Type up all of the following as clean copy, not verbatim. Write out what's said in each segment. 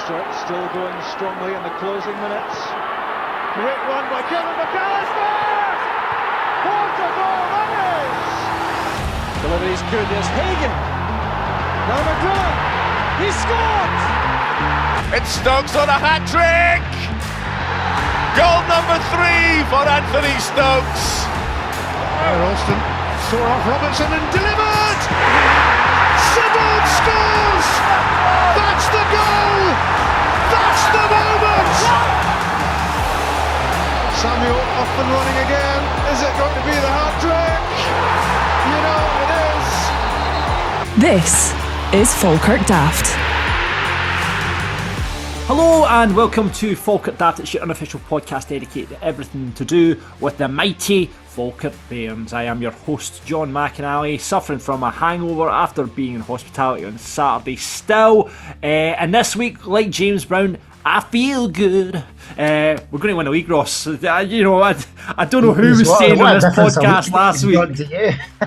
Still going strongly in the closing minutes. Great one by Kevin McCallister! What a goal that is! Delivery's good, there's Hagen. Now McGrillen, he scored! It's Stokes on a hat-trick! Goal number 3 for Anthony Stokes! Ralston saw off Robertson and delivered! Sybil scores! That's the goal! That's the moment! Samuel off and running again. Is it going to be the hat-trick? You know it is. This is Falkirk Daft. Hello and welcome to Falkirk Daft. It's your unofficial podcast dedicated to everything to do with the mighty Falkirk Bairns. I am your host, John McCann, suffering from a hangover after being in hospitality on Saturday still. And this week, like James Brown, I feel good. We're going to win a league, Ross. I don't know who was saying on this podcast last week.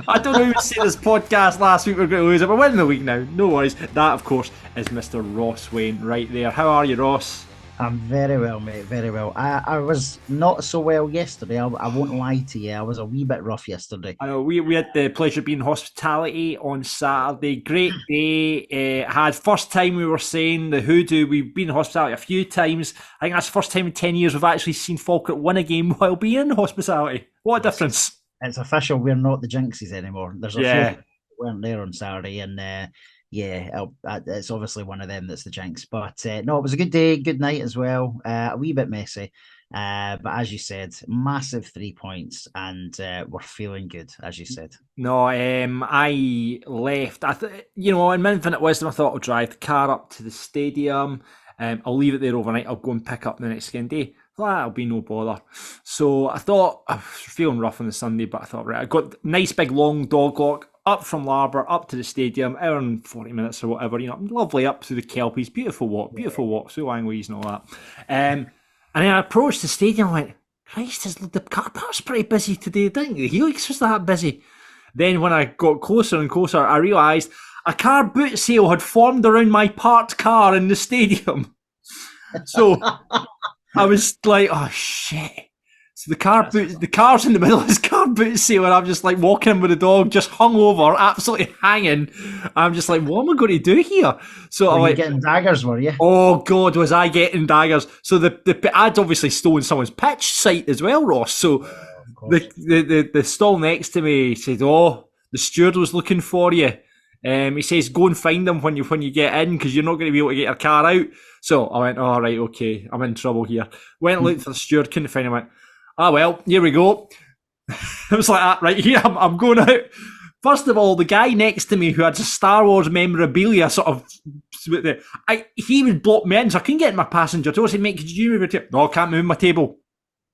I don't know who was saying this podcast last week we're going to lose it. We're winning the league now. No worries. That, of course, is Mr. Ross Wayne right there. How are you, Ross? I'm very well, mate, very well. I was not so well yesterday, I won't lie to you. I was a wee bit rough yesterday. I know, we had the pleasure of being in hospitality on Saturday. Great day. Had first time we were saying the hoodoo. We've been in hospitality a few times. I think that's the first time in 10 years we've actually seen Falkirk win a game while being in hospitality. What a difference. It's official, we're not the Jinxes anymore. There's a few that weren't there on Saturday and... it's obviously one of them that's the jinx. But no, it was a good day, good night as well. A wee bit messy. But as you said, massive 3 points and we're feeling good, as you said. No, I left. In my infinite wisdom, I thought I'll drive the car up to the stadium. I'll leave it there overnight. I'll go and pick up the next day. That'll be no bother. So I thought, I was feeling rough on the Sunday, but I thought, right, I got nice big long dog walk up from Larbour, up to the stadium, hour and 40 minutes or whatever, lovely up through the Kelpies, beautiful walk, through Langleys and all that. And then I approached the stadium and went, Christ, the car park's pretty busy today, didn't the Helix was that busy? Then when I got closer and closer, I realised a car boot sale had formed around my parked car in the stadium. So I was like, oh shit. So the car's in the middle of this car boot sale and I'm just like walking in with the dog just hung over, absolutely hanging. I'm just like, what am I going to do here? So I'm like, getting daggers, were you? Oh God, was I getting daggers? So I'd obviously stolen someone's pitch site as well, Ross. So the stall next to me said, oh, the steward was looking for you. He says, go and find them when you get in because you're not going to be able to get your car out. So I went, all right, okay, I'm in trouble here. Went and looked for the steward, couldn't find him. Went, well, here we go. I was like, right here, I'm going out. First of all, the guy next to me who had Star Wars memorabilia he would block me in, so I couldn't get in my passenger door. I said, mate, could you move your table? No, I can't move my table.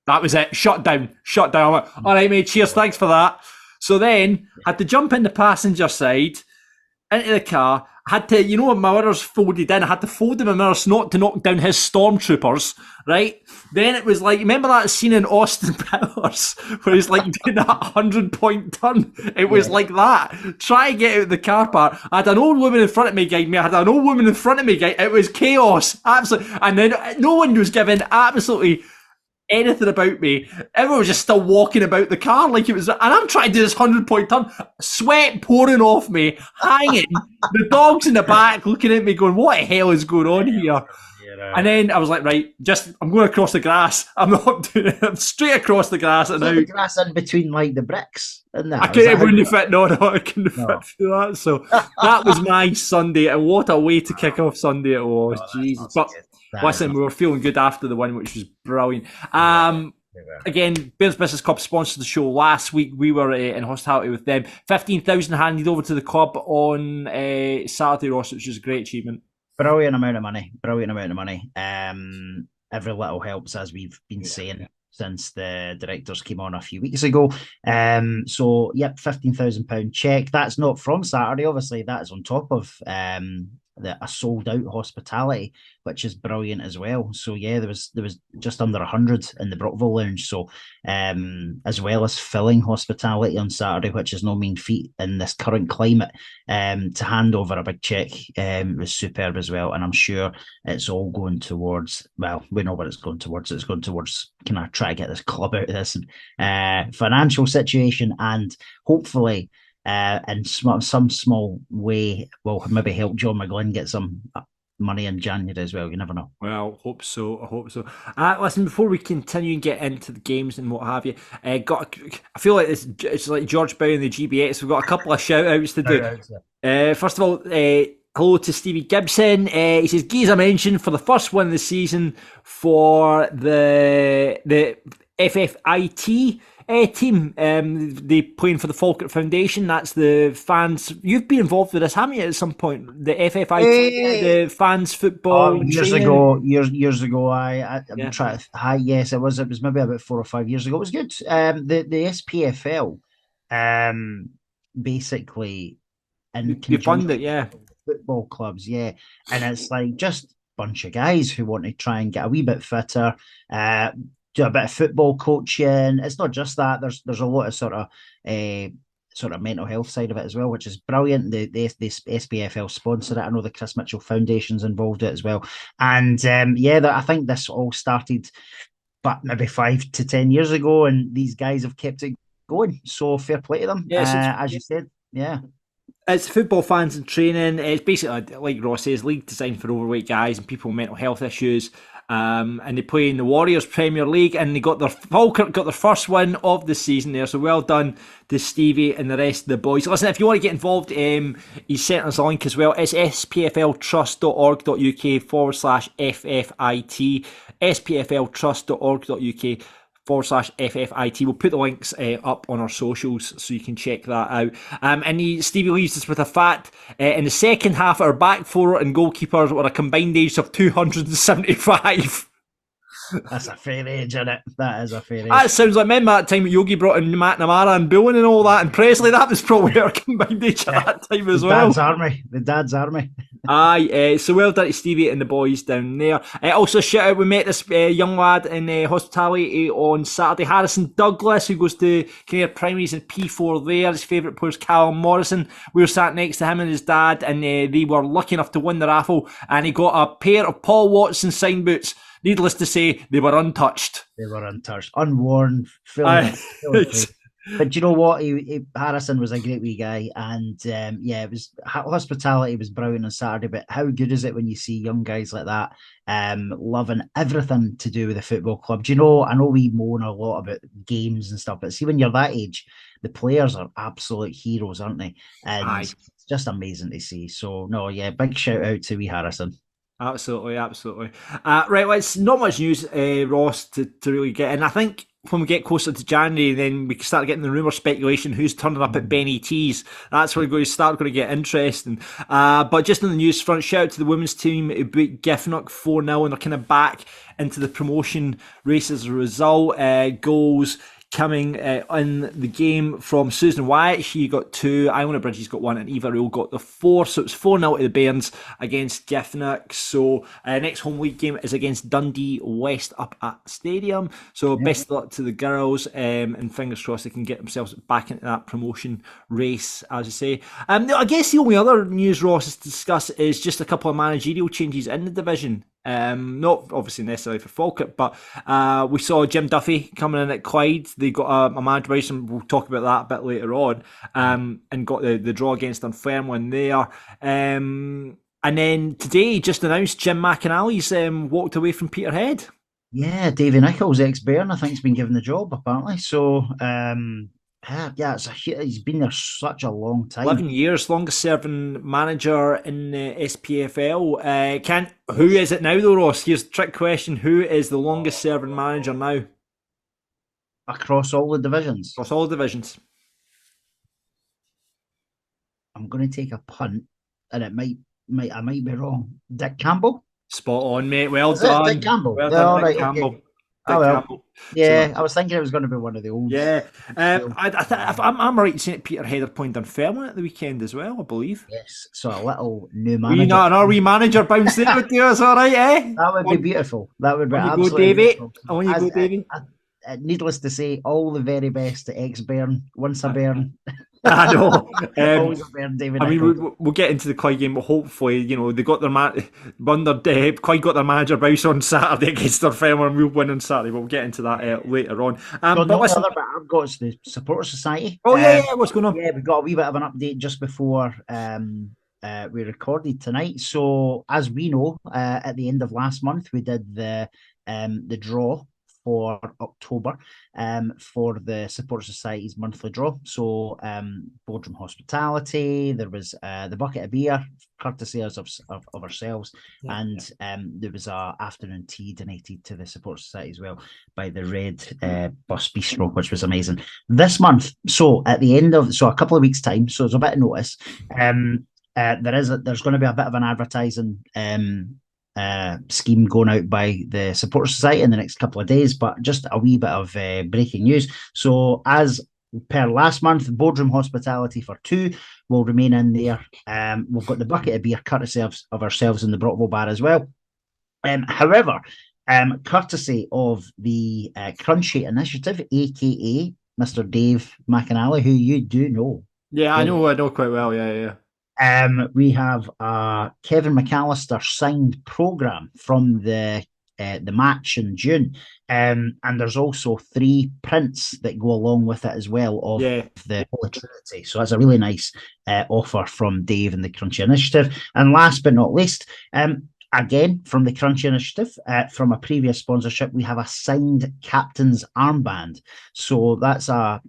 That was it. Shut down. I went, all right, mate, cheers, thanks for that. So then, I had to jump in the passenger side, into the car. I had to, my mirrors folded in, I had to fold in my mirrors not to knock down his stormtroopers, right? Then it was like, remember that scene in Austin Powers where he's like doing that 100-point turn? It was like that. Try to get out of the car park. I had an old woman in front of me guide me. I had an old woman in front of me guide. It was chaos. Absolutely. And then no one was giving absolutely anything about me. Everyone was just still walking about the car like it was, and I'm trying to do this 100-point turn, sweat pouring off me, hanging, the dog's in the back looking at me going, what the hell is going on here? And then I was like, right, I'm going across the grass. I'm not doing it. I'm straight across the grass. And now the grass in between like the bricks. I couldn't fit. No, I couldn't fit through that. So that was my Sunday, and what a way to kick off Sunday it was. Jesus. But listen, we were feeling good after the win, which was brilliant. Again, Bears Business Club sponsored the show last week. We were in hospitality with them. 15,000 handed over to the club on Saturday, Ross, which was a great achievement. Brilliant amount of money. Every little helps, as we've been saying since the directors came on a few weeks ago. So, yep, £15,000 check. That's not from Saturday, obviously. That is on top of a sold out hospitality, which is brilliant as well. So yeah, there was just under 100 in the Brockville Lounge. So as well as filling hospitality on Saturday, which is no mean feat in this current climate, to hand over a big check was superb as well. And I'm sure it's all going towards, well, we know what it's going towards. It's going towards, can I try to get this club out of this financial situation, and hopefully in some small way will maybe help John McGlynn get some money in January as well. You never know. Well, hope so. I hope so. Listen, before we continue and get into the games and what have you, I feel like it's like George Bow and the GBX. We've got a couple of shout outs to do. First of all, hello to Stevie Gibson. He says, Giza mentioned for the first one of the season for the FFIT team, they playing for the Falkirk Foundation. That's the fans. You've been involved with this, haven't you, at some point? The FFIT, the fans football. Years ago. I'm trying to. Yes, it was maybe about 4 or 5 years ago. It was good. The SPFL, basically, and you fund it, yeah. Football clubs, yeah, and it's like just a bunch of guys who want to try and get a wee bit fitter. Do a bit of football coaching. It's not just that. There's a lot of sort of mental health side of it as well, which is brilliant. The SPFL sponsor it. I know the Chris Mitchell Foundation's involved in it as well. And I think this all started, but maybe 5 to 10 years ago, and these guys have kept it going. So fair play to them. Yes, as you said, yeah. It's football fans in training. It's basically, like Ross says, league designed for overweight guys and people with mental health issues. And they play in the Warriors Premier League, and Falkirk got their first win of the season there. So well done to Stevie and the rest of the boys. Listen, if you want to get involved, he's sent us a link as well. It's spfltrust.org.uk/FFIT. spfltrust.org.uk /FFIT. We'll put the links up on our socials so you can check that out. And Stevie leaves us with a fact. In the second half, our back four and goalkeepers were a combined age of 275. That's a fair age, isn't it? That is a fair age. That sounds like, remember that time Yogi brought in Matt Namara and Bullen and all that, and Presley? That was probably our combined age at that time as well. The dad's army. Aye, so well done to Stevie and the boys down there. Also, shout out, we met this young lad in hospitality on Saturday, Harrison Douglas, who goes to Kinnear Primaries in P4 there. His favourite player is Callum Morrison. We were sat next to him and his dad, and they were lucky enough to win the raffle, and he got a pair of Paul Watson sign boots. Needless to say, they were untouched. Unworn, But you know what? Harrison was a great wee guy, and it was hospitality was brilliant on Saturday. But how good is it when you see young guys like that, loving everything to do with the football club? Do you know? I know we moan a lot about games and stuff, but see, when you're that age, the players are absolute heroes, aren't they? And it's just amazing to see. So big shout out to wee Harrison. Absolutely. Right, well, it's not much news, Ross, to really get in. I think when we get closer to January, then we can start getting the rumour speculation who's turning up at Benny T's. That's where we're going to get interesting. But just on the news front, shout out to the women's team who beat Giffnock 4-0, and they're kind of back into the promotion race as a result. Goals coming in the game from Susan Wyatt. She got 2, Iona Bridges got 1, and Eva Rule got the 4. So it's 4-0 to the Bairns against Giffnock. So next home league game is against Dundee West up at Stadium. So best of luck to the girls, and fingers crossed they can get themselves back into that promotion race, as you say. I guess the only other news, Ross, is to discuss is just a couple of managerial changes in the division. Not obviously necessarily for Falkirk, but we saw Jim Duffy coming in at Clyde. They got a manager, and we'll talk about that a bit later on, and got the draw against Dunfermline there. And then today just announced Jim McAnally's walked away from Peterhead. Yeah, Davy Nichols, ex-Bairn, I think, has been given the job, apparently. So, he's been there such a long time. 11 years, longest serving manager in the SPFL. Who is it now though, Ross? Here's the trick question. Who is the longest serving manager now? Across all the divisions? Across all the divisions. I'm going to take a punt, and I might be wrong. Dick Campbell? Spot on, mate. Well done. Dick Campbell. Well done, Dick Campbell. Okay. Oh, well. Campbell. Yeah, So, I was thinking it was going to be one of the old. yeah. If I'm right in saying it, Peter Heatherpoint Dunfermline at the weekend as well, I believe. Yes, so a little new We manager. not our wee manager bounced in with you, all right, eh? That would be beautiful. That would be On you go, absolutely Davey. beautiful. On you go, Davey. Needless to say, all the very best to ex-Bairn. Once a Bairn. I know. Always a Bairn, David. I mean, we'll get into the Clyde game, but hopefully, they got their Clyde got their manager bounce on Saturday against their Dunfermline, and we'll win on Saturday. But we'll get into that later on. But listen, the other bit I've got is the Supporter Society. Oh yeah, what's going on? Yeah, we got a wee bit of an update just before we recorded tonight. So, as we know, at the end of last month, we did the draw for October for the Supporter Society's monthly draw. So Boardroom Hospitality, there was the bucket of beer, courtesy of ourselves, and there was a afternoon tea donated to the Supporter Society as well by the Red Bus Bistro, which was amazing. This month, so at the end of, a couple of weeks' time, so there's a bit of notice, there's going to be a bit of an advertising scheme going out by the Supporter Society in the next couple of days, but just a wee bit of breaking news. So as per last month, Boardroom Hospitality for 2 will remain in there. We've got the bucket of beer courtesy of ourselves in the Brockville bar as well. However, courtesy of the Crunchy Initiative, aka Mr. Dave McCann, who you do know. Yeah, I know quite well. Yeah. We have a Kevin McAllister signed programme from the match in June, and there's also 3 prints that go along with it as well of the Holy Trinity. So that's a really nice offer from Dave and the Crunchy Initiative. And last but not least, again from the Crunchy Initiative, from a previous sponsorship, we have a signed captain's armband. So that's a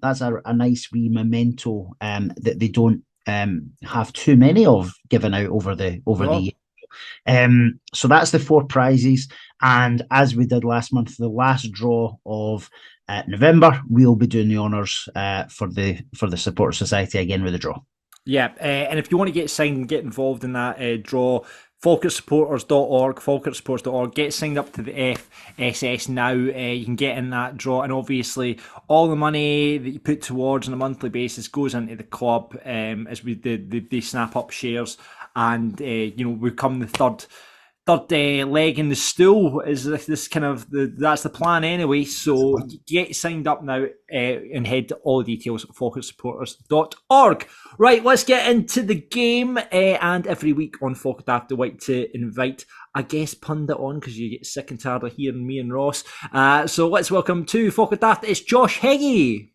nice wee memento that they don't have too many of given out over the year. So that's the 4 prizes, and as we did last month, the last draw of November, we'll be doing the honours for the Supporter Society again with the draw. Yeah, and if you want to get signed, get involved in that draw, falkirksupporters.org, get signed up to the FSS now. You can get in that draw, and obviously all the money that you put towards on a monthly basis goes into the club as they snap up shares, and we come the third leg in the stool. Is this kind of that's the plan anyway? So get signed up now and head to all the details at falkirksupporters.org. Right, let's get into the game. And every week on Falkirk Daft, I like to invite a guest pundit on because you get sick and tired of hearing me and Ross. So let's welcome to Falkirk Daft. It's Josh Heggie.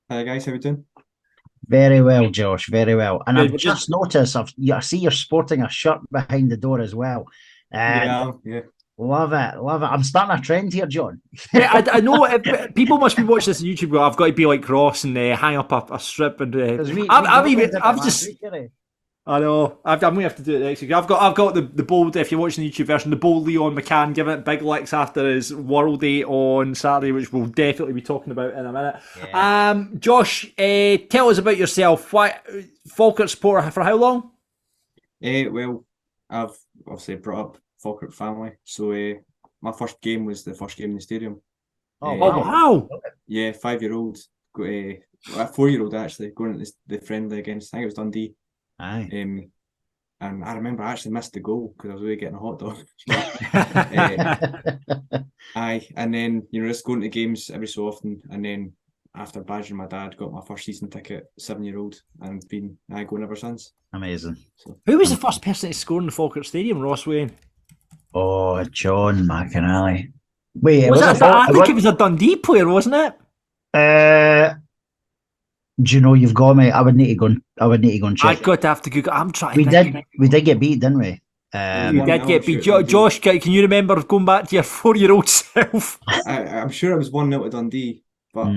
Hi guys, how we doing? Very well, Josh. Very well. And I've just noticed, I see you're sporting a shirt behind the door as well. Yeah. Love it. I'm starting a trend here, John. Yeah, I know people must be watching this on YouTube. But I've got to be like Ross and hang up a strip and. I know. I'm going to have to do it next week. I've got the bold. If you're watching the YouTube version, the bold Leon McCann giving it big licks after his World-Day on Saturday, which we'll definitely be talking about in a minute. Yeah. Josh, tell us about yourself. Why Falkirk supporter for how long? Well, I've obviously brought up Falkirk family, so my first game was the first game in the stadium. Oh wow! Yeah, 5-year-old, a 4-year-old actually going into the friendly against, I think it was Dundee. Aye. And I remember I actually missed the goal because I was really getting a hot dog. Aye, and then just going to games every so often, and then after badgering my dad, got my first season ticket, 7-year-old, and been going ever since. Amazing. So, who was the first person to score in the Falkirk Stadium? Ross Wayne. Oh, John McAnally. Wait, I think it was a Dundee player, wasn't it? Do you know you've got me? I would need to go and check. I've got to have to Google. I'm trying. We did get beat, didn't we? We did get beat. Josh, can you remember going back to your 4-year-old self? I'm sure it was 1-0 to Dundee, but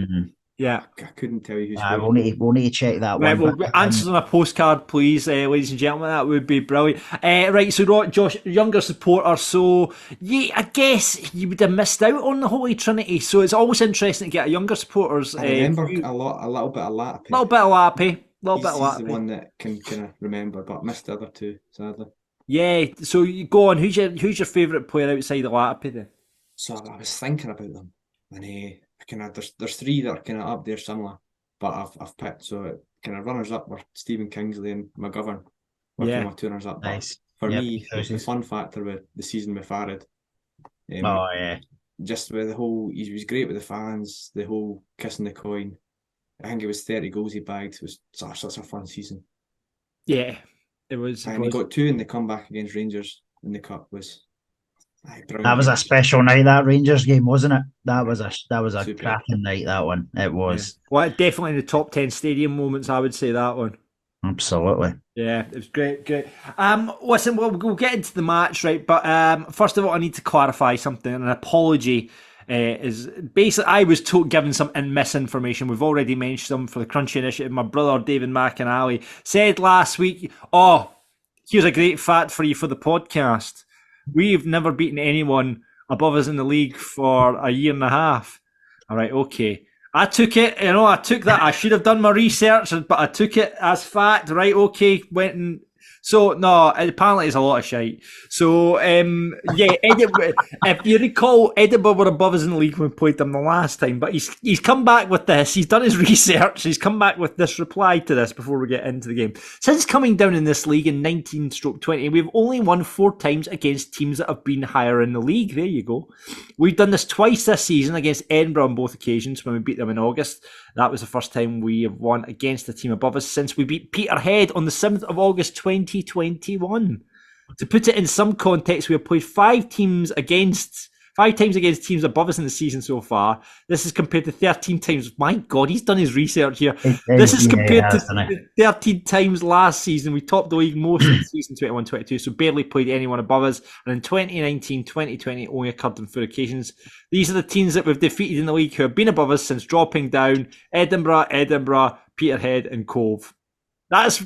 yeah, I couldn't tell you who. We'll need to check that right, one. Well, answers on a postcard, please, ladies and gentlemen. That would be brilliant. Right, so Josh, younger supporter, so I guess you would have missed out on the Holy Trinity. So it's always interesting to get a younger supporters. I remember a little bit of Lappy. A little bit of Lappy. He's the one that can kind of remember, but missed the other two, sadly. Yeah, so you go on. Who's your favourite player outside of Lappy then? So I was thinking about them. and there's three that are kind of up there similar, but I've picked, so kind of runners up were Stephen Kingsley and McGovern. Working my two runners up. Nice. For me, the fun factor with the season with Farad. Just with the whole, he was great with the fans, the whole kissing the coin. I think it was 30 goals he bagged. It was such a fun season. Yeah, it was. And he got 2 in the comeback against Rangers in the cup. That was a special night, that Rangers game, wasn't it? That was a cracking night, that one. It was. Yeah. Well, definitely in the top 10 stadium moments, I would say that one. Absolutely. Yeah, it was great. Listen, we'll get into the match, right? But first of all, I need to clarify something. An apology is basically I was given some misinformation. We've already mentioned them for the Crunchy Initiative. My brother David McCann said last week, here's a great fact for you for the podcast. We've never beaten anyone above us in the league for a year and a half. All right, okay. I took it, I took that. I should have done my research, but I took it as fact, right? Okay, so no, apparently it's a lot of shite. So, if you recall, Edinburgh were above us in the league when we played them the last time, but he's come back with this. He's done his research. He's come back with this reply to this before we get into the game. Since coming down in this league in 19/20, we've only won 4 times against teams that have been higher in the league. There you go. We've done this twice this season against Edinburgh on both occasions when we beat them in August. That was the first time we have won against a team above us since we beat Peterhead on the 7th of August 2021. To put it in some context, we have played 5 times against teams above us in the season so far. This is compared to 13 times. My God, he's done his research here. This is compared to 13 times last season. We topped the league most in season 21-22, so barely played anyone above us. And in 2019-2020, only occurred on 4 occasions. These are the teams that we've defeated in the league who have been above us since dropping down: Edinburgh, Peterhead, and Cove. That's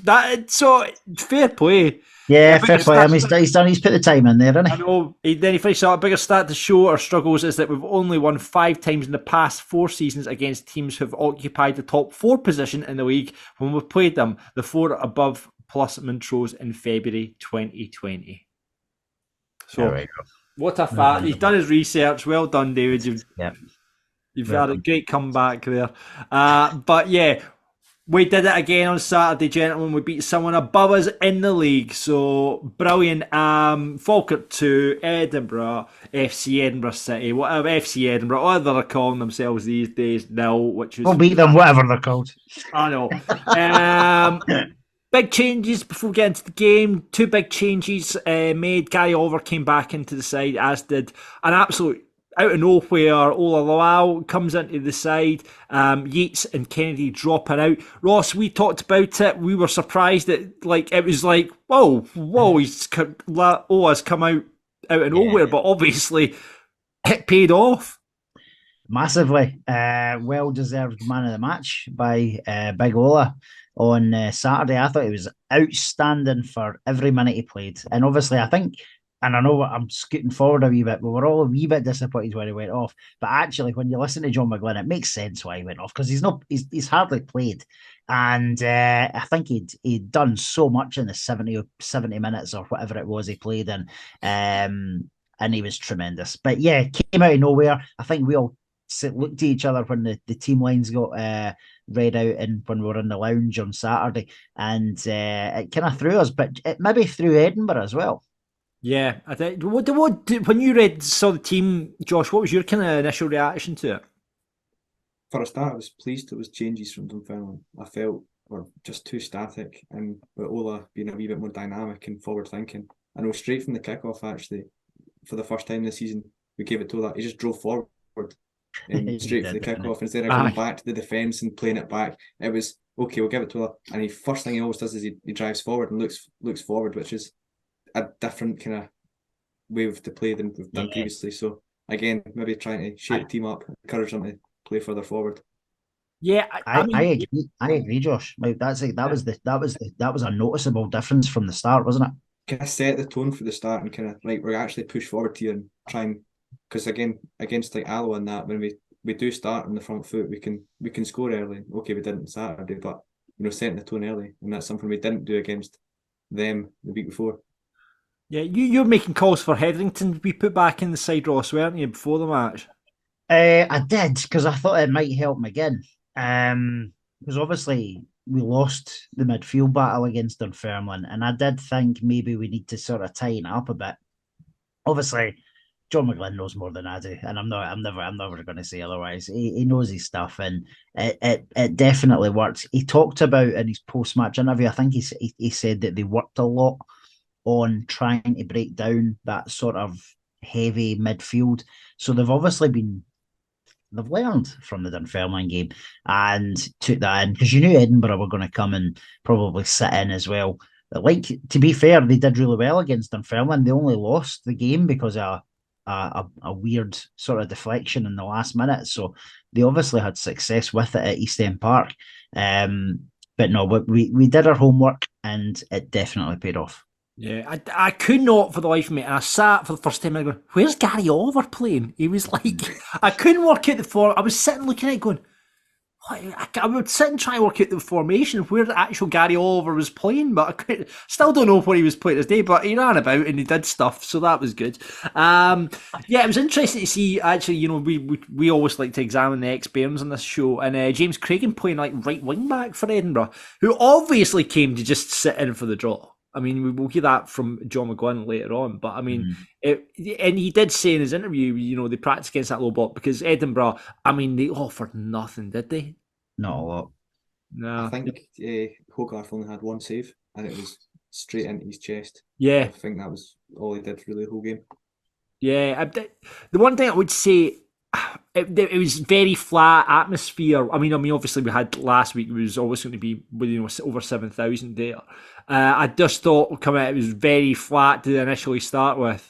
so fair play. Yeah, fair play. I mean, he's put the time in there, hasn't he? I know. Then he finished out. A bigger stat to show our struggles is that we've only won 5 times in the past 4 seasons against teams who have occupied the top 4 position in the league when we've played them. The 4 above plus Montrose in February 2020. So, what a fact. He's done his research. Well done, David. You've had a great comeback there. But yeah, we did it again on Saturday, gentlemen. We beat someone above us in the league. So, brilliant. Falkirk 2, Edinburgh, FC Edinburgh City, whatever, FC Edinburgh, whatever they're calling themselves these days, nil, which is... We'll beat them, whatever they're called. I know. Big changes before we get into the game. 2 big changes made. Gary Oliver came back into the side, as did an absolute... out of nowhere, Ola Lawal comes into the side. Yates and Kennedy dropping out. Ross, we talked about it. We were surprised that it was like, whoa, Ola's come out of nowhere, but obviously it paid off. Massively. Well-deserved man of the match by Big Ola on Saturday. I thought he was outstanding for every minute he played. And obviously, I think... And I know I'm scooting forward a wee bit, but we're all a wee bit disappointed when he went off. But actually, when you listen to John McGlynn, it makes sense why he went off, because he's hardly played. And I think he'd done so much in the 70 minutes or whatever it was he played in. And he was tremendous. But yeah, came out of nowhere. I think we all looked at each other when the team lines got read out and when we were in the lounge on Saturday. And it kind of threw us, but it maybe threw Edinburgh as well. Yeah, I think. When you saw the team, Josh, what was your kind of initial reaction to it? For a start, I was pleased it was changes from Dunfermline. I felt were just too static, and with Ola being a wee bit more dynamic and forward thinking. I know straight from the kickoff, actually, for the first time this season, we gave it to Ola. He just drove forward and straight for the kickoff instead of going back to the defence and playing it back. It was okay. We'll give it to Ola, and first thing he always does is he drives forward and looks forward, which is a different kind of way to play than we've done previously. So again, maybe trying to shake the team up, encourage them to play further forward. Yeah, I agree, Josh. Like that was a noticeable difference from the start, wasn't it? Kind of set the tone for the start and kind of we're actually push forward here and try and, because again against Alloa and that, when we do start on the front foot, we can score early. Okay, we didn't Saturday, but setting the tone early, and that's something we didn't do against them the week before. Yeah, you're making calls for Hetherington to be put back in the side, Ross, weren't you, before the match? I did, because I thought it might help McGinn. Because obviously we lost the midfield battle against Dunfermline, and I did think maybe we need to sort of tighten up a bit. Obviously, John McGlynn knows more than I do, and I'm never going to say otherwise. He knows his stuff, and it definitely works. He talked about in his post match interview. I think he said that they worked a lot on trying to break down that sort of heavy midfield. So they've learned from the Dunfermline game and took that in, because you knew Edinburgh were going to come and probably sit in as well. Like, to be fair, they did really well against Dunfermline. They only lost the game because of a weird sort of deflection in the last minute. So they obviously had success with it at East End Park. But no, we did our homework and it definitely paid off. Yeah, I could not for the life of me. And I sat for the first time and going, where's Gary Oliver playing? He was like, I couldn't work out the form. I was sitting looking at it going, what? I would sit and try and work out the formation of where the actual Gary Oliver was playing, but I still don't know where he was playing this day, but he ran about and he did stuff, so that was good. Yeah, it was interesting to see, actually, you know, we always like to examine the ex-Bairns on this show, and James Cragen playing like right wing back for Edinburgh, who obviously came to just sit in for the draw. I mean, we will hear that from John McGlynn later on, but I mean, and he did say in his interview, you know, they practiced against that low block because Edinburgh, I mean, they offered nothing, did they? Not a lot. No. I think Hogarth only had one save, and it was straight into his chest. Yeah. I think that was all he did really the whole game. Yeah, the one thing I would say, it was very flat atmosphere. I mean, obviously we had last week. It was always going to be, you know, over 7,000 there. I just thought coming out, it was very flat to initially start with.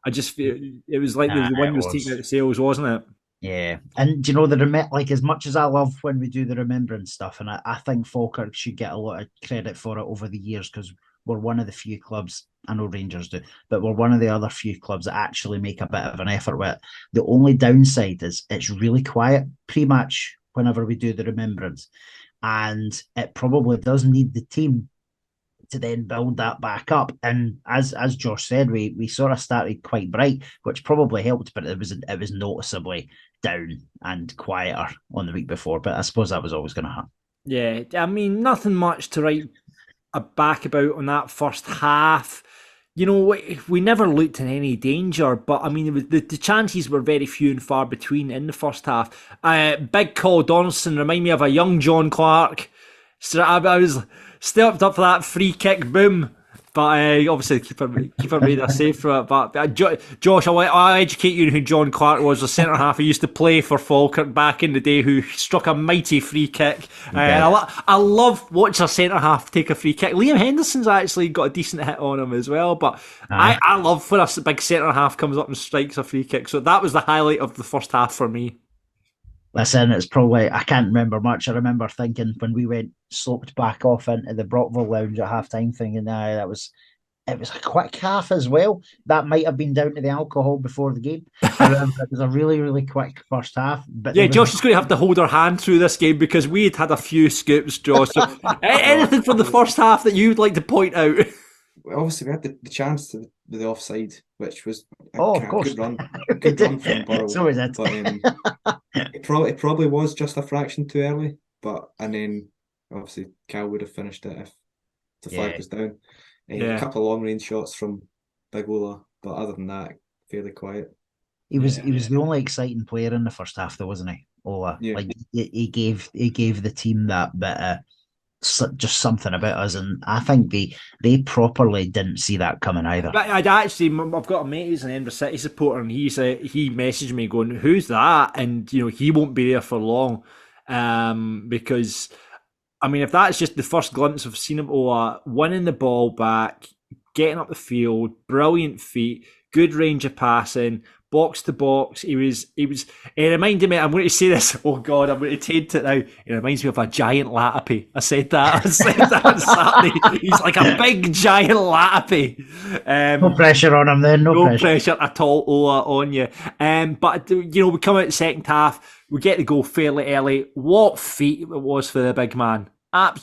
I just feel it was like the wind was taking out the sails, wasn't it? Yeah, and do you know like, as much as I love when we do the remembrance stuff, and I think Falkirk should get a lot of credit for it over the years, because we're one of the few clubs, I know Rangers do, but we're one of the other few clubs that actually make a bit of an effort with it. The only downside is it's really quiet pre-match whenever we do the remembrance, and it probably does need the team to then build that back up. And as Josh said, we sort of started quite bright, which probably helped, but it was noticeably down and quieter on the week before. But I suppose that was always going to happen. Yeah, I mean, nothing much to write back about on that first half. You know, we never looked in any danger, but I mean, the chances were very few and far between in the first half. Big Call Donaldson remind me of a young John Clark. So I was stepped up for that free kick, boom. But obviously, keeper made a save for it. But Josh, I'll educate you on who John Clark was, the centre half who used to play for Falkirk back in the day, who struck a mighty free kick. I love watching a centre half take a free kick. Liam Henderson's actually got a decent hit on him as well. But I love when a big centre half comes up and strikes a free kick. So that was the highlight of the first half for me. Listen, it's probably, I can't remember much. I remember thinking when we sloped back off into the Brockville lounge at half time, thinking, it was a quick half as well. That might have been down to the alcohol before the game. It was a really, really quick first half. But yeah, Josh is going to have to hold our hand through this game because we had a few scoops, Josh. So anything from the first half that you'd like to point out? Obviously, we had the chance to the offside, which was of course. Good run from Burrow. So is it. But, it probably was just a fraction too early. And then obviously Cal would have finished it if the flag was down. A couple of long range shots from Big Ola, but other than that, fairly quiet. He was the only exciting player in the first half, though, wasn't he? Ola, like he gave the team that bit of just something about us, and I think they properly didn't see that coming either. But I've got a mate who's an Edinburgh City supporter, and he messaged me going, "Who's that?" And you know, he won't be there for long, because I mean, if that's just the first glimpse of seeing him, winning the ball back, getting up the field, brilliant feet, good range of passing, box to box. He reminded me, I'm going to say this, oh God, I'm going to taint it now. It reminds me of a giant Latapi. I said that on Saturday. He's like a big giant Latapi. No pressure on him then, no pressure at all, Ola, on you. But, you know, we come out the second half, we get the goal fairly early. What feat it was for the big man.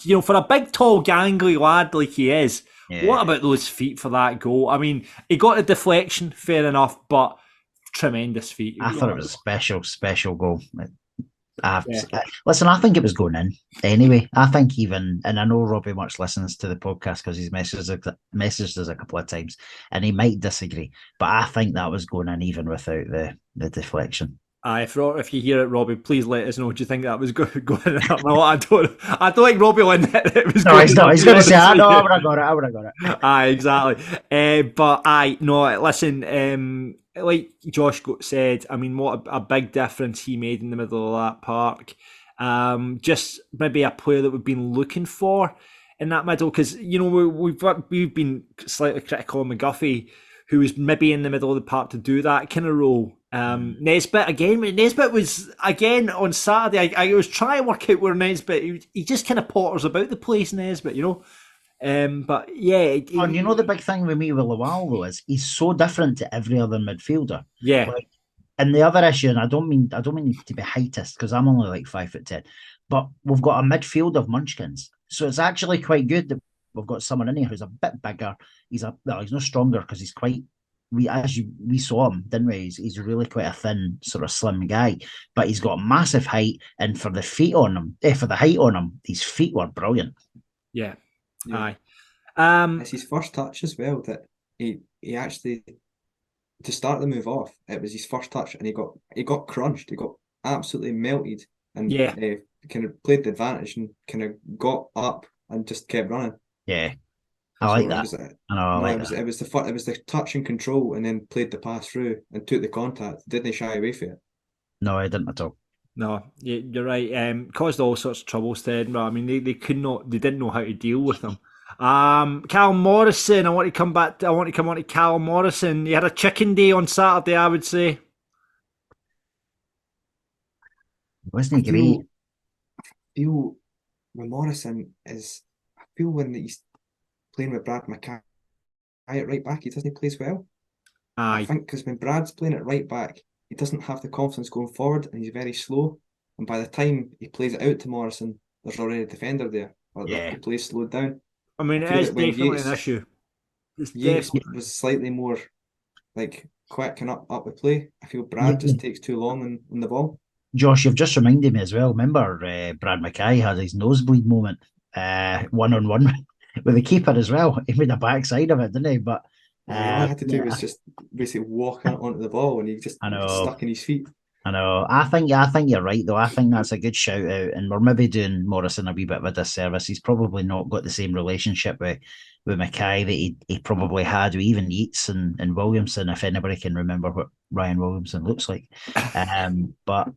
You know, for a big, tall, gangly lad like he is, what about those feet for that goal? I mean, he got a deflection, fair enough, but tremendous feat. I thought it was a special goal. Yeah. Listen, I think it was going in anyway. I think even, and I know Robbie much listens to the podcast because he's messaged us a couple of times, and he might disagree, but I think that was going in even without the deflection. If you hear it, Robbie, please let us know. Do you think that was going in? No, I don't think Robbie will admit that it was. No, he's not. He's going to say, "I know, I would have got it." Exactly. But no. Listen, like Josh said, I mean, what a big difference he made in the middle of that park. Just maybe a player that we've been looking for in that middle, because we've been slightly critical of McGuffey, who was maybe in the middle of the park to do that kind of role. Nesbitt was again on Saturday. I was trying to work out where Nesbitt. He just kind of potters about the place, Nesbitt. But yeah. And the big thing with me with Lawal though is he's so different to every other midfielder. Yeah. And the other issue, and I don't mean to be heightist because I'm only like 5'10", but we've got a midfield of munchkins, so it's actually quite good that we've got someone in here who's a bit bigger. He's not stronger because he's quite. We saw him, didn't we? He's really quite a thin, sort of slim guy, but he's got massive height. And for the height on him, his feet were brilliant. Yeah. Aye. It's his first touch as well that he actually, to start the move off, it was his first touch, and he got crunched. He got absolutely melted, and kind of played the advantage and kind of got up and just kept running. Yeah. I like that. It was the touch and control, and then played the pass through and took the contact. Didn't shy away from it. No, I didn't at all. No, you're right. Caused all sorts of troubles to Edinburgh. I mean, they didn't know how to deal with them. Cal Morrison, I want to come on to Cal Morrison. He had a chicken day on Saturday, I would say. Wasn't he great? I feel with Morrison when he's playing with Brad McCann at right back, he doesn't play as well. Aye. I think because when Brad's playing at right back, he doesn't have the confidence going forward, and he's very slow. And by the time he plays it out to Morrison, there's already a defender there. The play's slowed down. I mean, it is definitely an issue. Yates was slightly more like quick and up with play. I feel Brad just takes too long on the ball. Josh, you've just reminded me as well. Remember, Brad Mackay had his nosebleed moment, 1-on-1 with the keeper as well. He made a backside of it, didn't he? But all I had to do was just basically walk onto the ball, and he just stuck in his feet. I know. I think you're right, though. I think that's a good shout out, and we're maybe doing Morrison a wee bit of a disservice. He's probably not got the same relationship with Mackay that he probably had with even Yeats and Williamson, if anybody can remember what Ryan Williamson looks like. But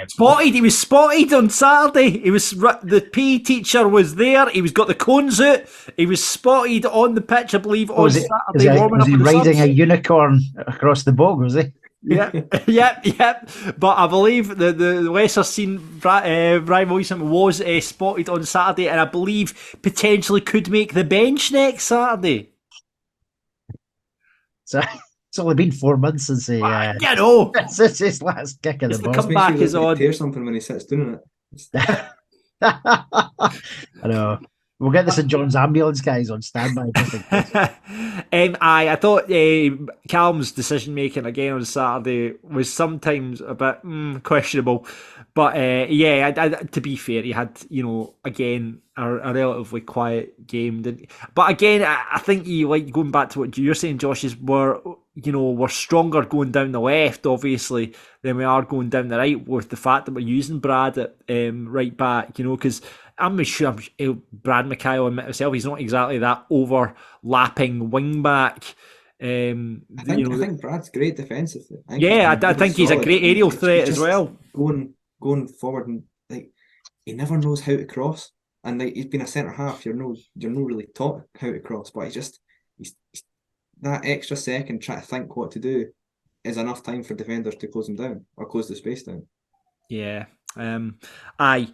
spotted. He was spotted on Saturday. He was the PE teacher was there. He got the cones out. He was spotted on the pitch, I believe, on Saturday. Was he riding a unicorn across the bog? Was he? Yep. But I believe the lesser seen Brian Wilson was spotted on Saturday, and I believe potentially could make the bench next Saturday. So it's only been 4 months since he. Since his last kick of the ball. Come back is on. Tear something when he sits doing it. I know. We'll get the St John's ambulance guys on standby. I thought Callum's decision making again on Saturday was sometimes a bit questionable, but to be fair, he had again a relatively quiet game. But again, I think going back to what you're saying, Josh, is we're stronger going down the left, obviously, than we are going down the right, with the fact that we're using Brad at right back. Because I'm sure Brad Mackay will admit himself, he's not exactly that overlapping wing back. I think Brad's great defensively. I think he's a great aerial threat as well. Going forward, and he never knows how to cross. And he's been a centre half. You're not really taught how to cross, but he's that extra second trying to think what to do is enough time for defenders to close him down or close the space down. Yeah. I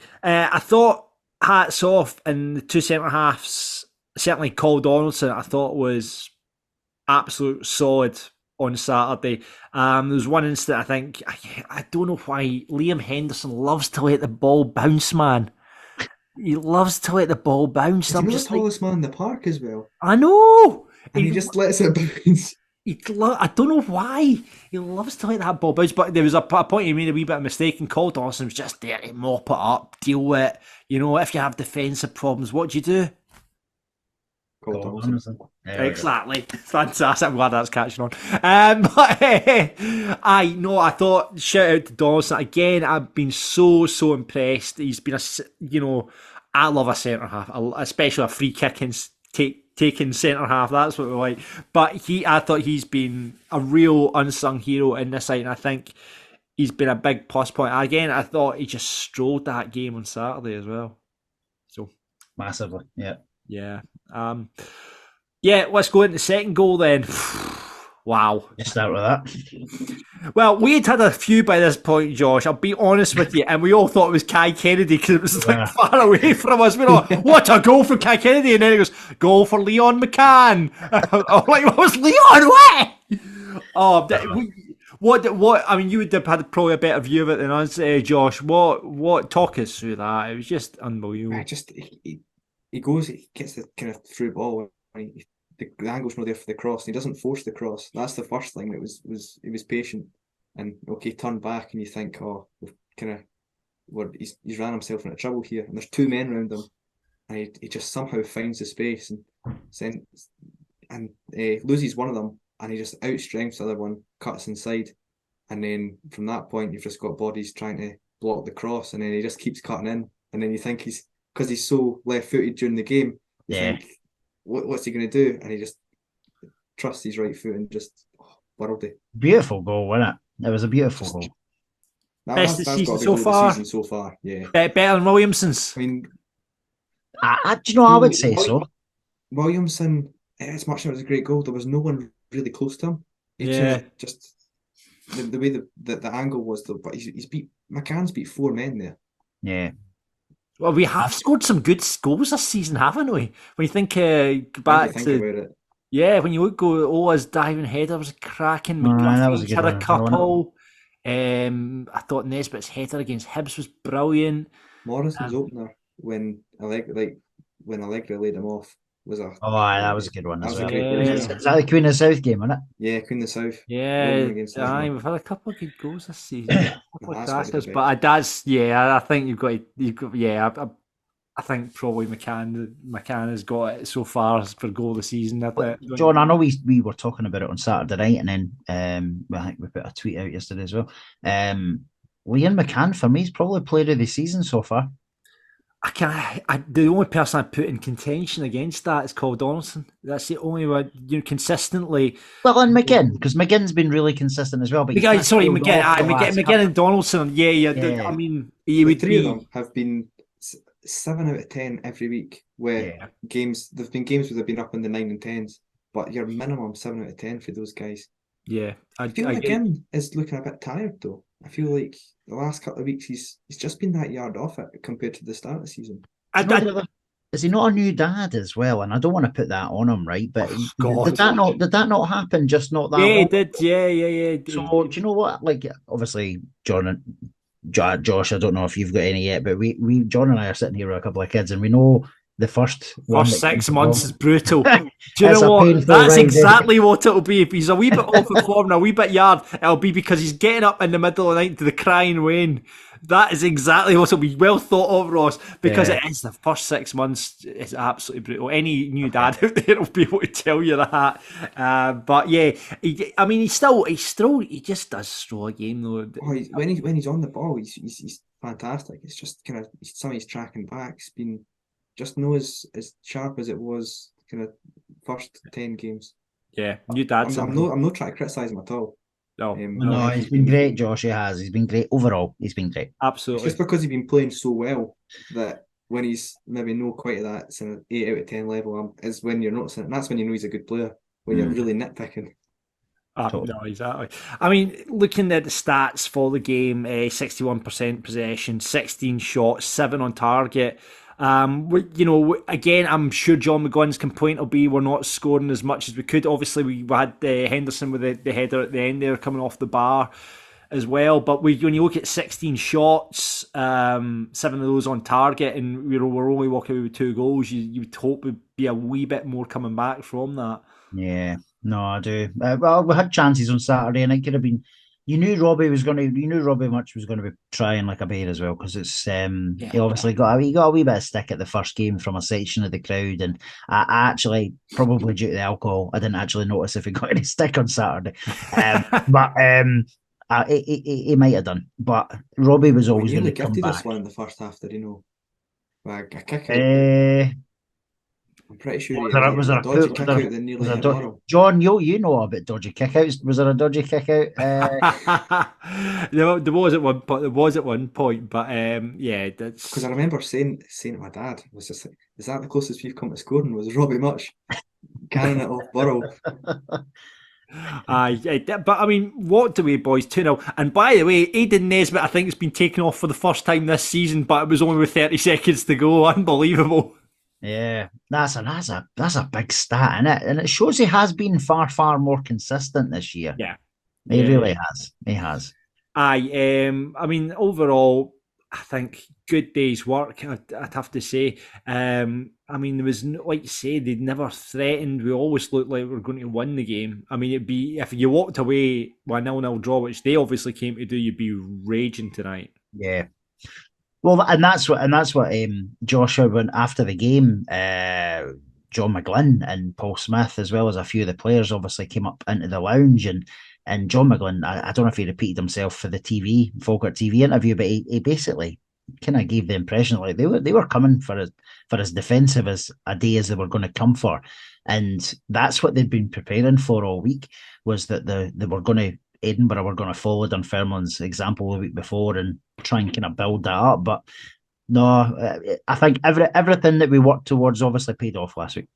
thought hats off, and the two centre halves, certainly Cole Donaldson, I thought was absolute solid on Saturday. There was one instant, I think, I don't know why Liam Henderson loves to let the ball bounce, man. He loves to let the ball bounce. He's the tallest man in the park as well. I know. And he just lets it bounce. I don't know why he loves to let that ball bounce, but there was a point he made a wee bit of mistake, and Cole Dawson was just there to mop it up, deal with it. You know, if you have defensive problems, what do you do? Cole Dawson. Exactly. Fantastic. I'm glad that's catching on. I thought, shout out to Dawson again. I've been so impressed. He's been I love a centre half, especially a free kicking taking centre half. That's what we like. But I thought he's been a real unsung hero in this side, and I think he's been a big plus point. Again, I thought he just strolled that game on Saturday as well. So massively, yeah. Let's go into the second goal then. Wow. You start with that. Well, we'd had a few by this point, Josh. I'll be honest with you, and we all thought it was Kai Kennedy because it was far away from us. We were like, what a goal for Kai Kennedy, and then he goes, goal for Leon McCann. I'm like, what was Leon? What? What? I mean, you would have had probably a better view of it than us, Josh. What? Talk us through that. It was just unbelievable. He goes, he gets the kind of through ball. The angle's not there for the cross. He doesn't force the cross. That's the first thing. He was patient, and turn back, and you think, he's ran himself into trouble here, and there's two men around him, and he just somehow finds the space and loses one of them, and he just outstrengths the other one, cuts inside, and then from that point you've just got bodies trying to block the cross, and then he just keeps cutting in, and then you think because he's so left-footed during the game, think, what's he going to do? And he just trusts his right foot and just worldly. Beautiful goal, wasn't it? It was a beautiful goal. Best of the season so far. Yeah. Better than Williamson's. I mean, do you know? I would say so. Williamson, as much as it was a great goal, there was no one really close to him. Just the way the angle was, but McCann's beat four men there. Yeah. Well, we have scored some good goals this season, haven't we? When you think back about to it. When you look, Ola's diving header was cracking. That was a good had one. A couple. I thought Nesbitt's header against Hibs was brilliant. Morrison's opener when Allegri laid him off was a. That was a good one. That was well. a great goal. Is that the Queen of the South game, isn't it? Yeah, Queen of the South. Yeah, we've had a couple of good goals this season. But I think you've got. I think probably McCann has got it so far for goal of the season. John, I know we were talking about it on Saturday night, and then I think we put a tweet out yesterday as well. Leon McCann for me is probably player of the season so far. The only person I put in contention against that is Cole Donaldson. That's the only one, consistently. Well, and McGinn, because McGinn's been really consistent as well. But McGinn and Donaldson. Yeah. I mean, the three of them have been 7 out of 10 every week. Where games, there've been games where they've been up in the 9 and 10s, but your minimum 7 out of 10 for those guys. Yeah, I feel McGinn is looking a bit tired though. I feel like the last couple of weeks he's just been that yard off it compared to the start of the season. Is he not a new dad as well? And I don't want to put that on him, right? But did that not happen? Just not that. Yeah, long? it did. Yeah. So do you know what? Like, obviously, John and Josh, I don't know if you've got any yet, but we John and I are sitting here with a couple of kids, and we know the first 6 months is brutal. Do you know what? That's exactly what it'll be. If he's a wee bit off the form and a wee bit yard, it'll be because he's getting up in the middle of the night to the crying Wayne. That is exactly what it'll be. Well thought of, Ross, because it is the first 6 months. It's absolutely brutal. Any new dad out there will be able to tell you that. But yeah, he just does stroll a game though. When he's on the ball, he's fantastic. It's just kind of some of his tracking back. It's been just as sharp as it was kind of first 10 games. Yeah, new dad. I'm not trying to criticise him at all. No, he's been great, Josh. He has. He's been great overall. He's been great. Absolutely. It's just because he's been playing so well that when he's maybe not quite at that sort of 8 out of 10 level, is when you're noticing it. And that's when you know he's a good player. When you're really nitpicking. No, exactly. I mean, looking at the stats for the game, 61% possession, 16 shots, 7 on target. Again, I'm sure John McGuinn's complaint will be we're not scoring as much as we could. Obviously, we had Henderson with the header at the end there coming off the bar as well. But when you look at 16 shots, 7 of those on target, and we're only walking away with 2 goals, you would hope would be a wee bit more coming back from that. Yeah. No, I do. Well, we had chances on Saturday, and it could have been. You knew Robbie Much was going to be trying like a bear as well, because it's he obviously got a wee bit of stick at the first game from a section of the crowd, and I actually, probably due to the alcohol, I didn't actually notice if he got any stick on Saturday, but he might have done. But Robbie was always going to come back. Us one in the first half, did he know? Like a kick out. I'm pretty sure was there a dodgy kick out that nearly hit Morrow. John, you know about dodgy kickouts. Was there a dodgy kick out? There was at one point, but yeah, that's because I remember saying to my dad, was just like, is that the closest we've come to scoring? Was Robbie Much canning it off Burrow? But I mean, what do we, boys? 2-0. And by the way, Aidan Nesbitt, I think, has been taken off for the first time this season, but it was only with 30 seconds to go. Unbelievable. Yeah, that's a big stat, isn't it? And it shows he has been far more consistent this year. Yeah, he really has. He has. I mean, overall, I think good day's work. I'd have to say. I mean, there was like you say, they'd never threatened. We always looked like we were going to win the game. I mean, it'd be if you walked away with a 0-0 draw, which they obviously came to do, you'd be raging tonight. Yeah. Well, and that's what Joshua went after the game. John McGlynn and Paul Smith, as well as a few of the players, obviously came up into the lounge, and John McGlynn, I don't know if he repeated himself for the Falkirk TV interview, but he basically kind of gave the impression like they were coming for as defensive as a day as they were going to come for, and that's what they'd been preparing for all week, was that they were going to. Edinburgh were going to follow Dunfermline's example the week before and try and kind of build that up. But no, I think everything that we worked towards obviously paid off last week.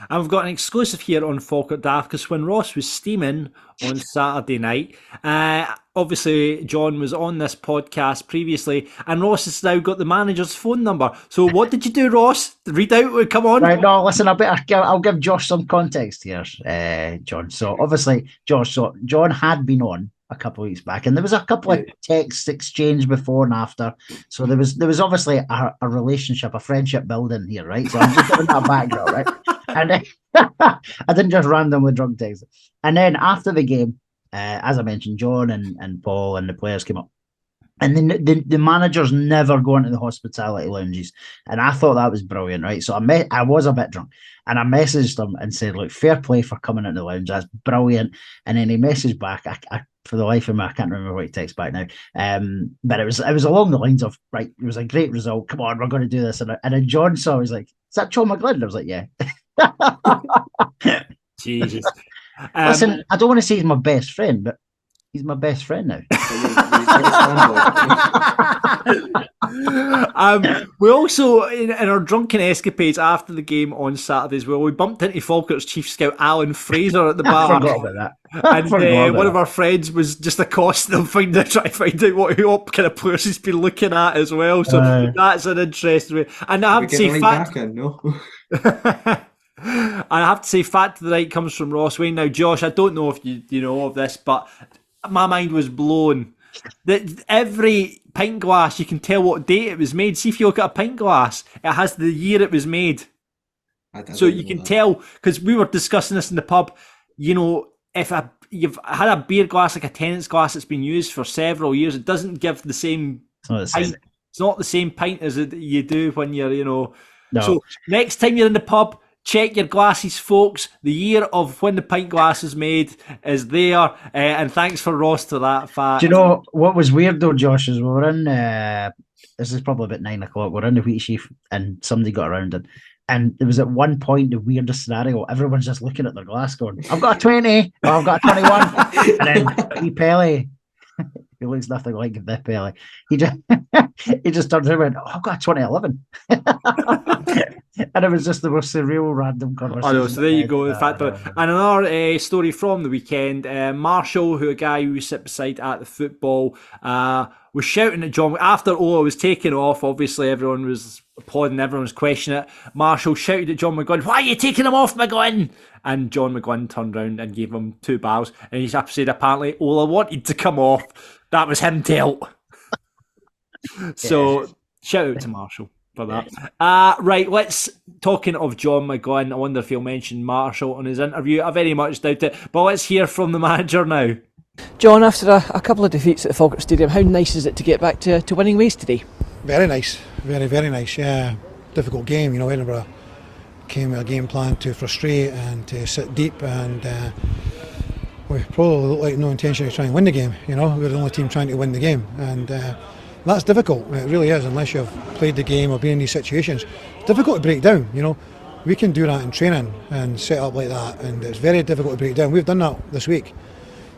And we've got an exclusive here on Falkirk Daft, because when Ross was steaming on Saturday night, obviously John was on this podcast previously, and Ross has now got the manager's phone number. So what did you do, Ross? Read out, come on. Right, no, listen, I'll give Josh some context here, John. So obviously, John had been on a couple of weeks back, and there was a couple of texts exchanged before and after. So there was obviously a relationship, a friendship building here, right? So I'm just giving that background, right? And I didn't just randomly drunk text. And then after the game, as I mentioned, John and Paul and the players came up. And then the managers never go into the hospitality lounges. And I thought that was brilliant, right? So I was a bit drunk. And I messaged him and said, look, fair play for coming into the lounge. That's brilliant. And then he messaged back. I for the life of me, I can't remember what he texted back now. But it was along the lines of, right, it was a great result. Come on, we're going to do this. And then John saw, he was like, is that John McGlynn? I was like, yeah. Jesus. Listen, I don't want to say he's my best friend, but he's my best friend now. We also, in our drunken escapades after the game on Saturday as well, we bumped into Falkirk's chief scout Alan Fraser at the bar. I forgot about that. And one of our friends was just accosting him, trying to find out what kind of players he's been looking at as well. So that's an interesting way. And I have to say, and I have to say, fact of the night comes from Ross Wayne. Now, Josh, I don't know if you know of this, but my mind was blown. That every pint glass, you can tell what date it was made. See, if you look at a pint glass, it has the year it was made. So you can tell, because we were discussing this in the pub, you know, if you've had a beer glass, like a tenant's glass that's been used for several years, it doesn't give the same pint. It's not the same pint as you do when you're, you know. No. So next time you're in the pub, check your glasses, folks. The year of when the pint glass is made is there. And thanks for Ross to that fact. Do you know what was weird though, Josh, is we were in, this is probably about 9 o'clock, we're in the Wheat Sheaf and somebody got around it. And there was at one point the weirdest scenario, everyone's just looking at their glass going, I've got a 20, or I've got a 21. And then Pelly, he looks nothing like the Pelly. He just turns around and went, I've got a 2011. And it was just the most surreal random conversation. I know, so there you go. In fact, and another story from the weekend, Marshall, a guy who we sit beside at the football, was shouting at John after Ola was taken off. Obviously, everyone was applauding, everyone was questioning it. Marshall shouted at John McGlynn, "Why are you taking him off, McGlynn?" And John McGlynn turned round and gave him 2 bows. And he said apparently Ola wanted to come off. That was him dealt. So shout out to Marshall. for that. Right, let's, talking of John McGlynn, I wonder if he'll mention Marshall in his interview. I very much doubt it, but let's hear from the manager now. John, after a couple of defeats at the Falkirk Stadium, how nice is it to get back to winning ways today? Very nice, very nice. Yeah, difficult game. Edinburgh came with a game plan to frustrate and to sit deep, and we probably looked like no intention to try and win the game. We're the only team trying to win the game, and that's difficult. It really is, unless you've played the game or been in these situations. It's difficult to break down. We can do that in training and set up like that, and it's very difficult to break down. We've done that this week,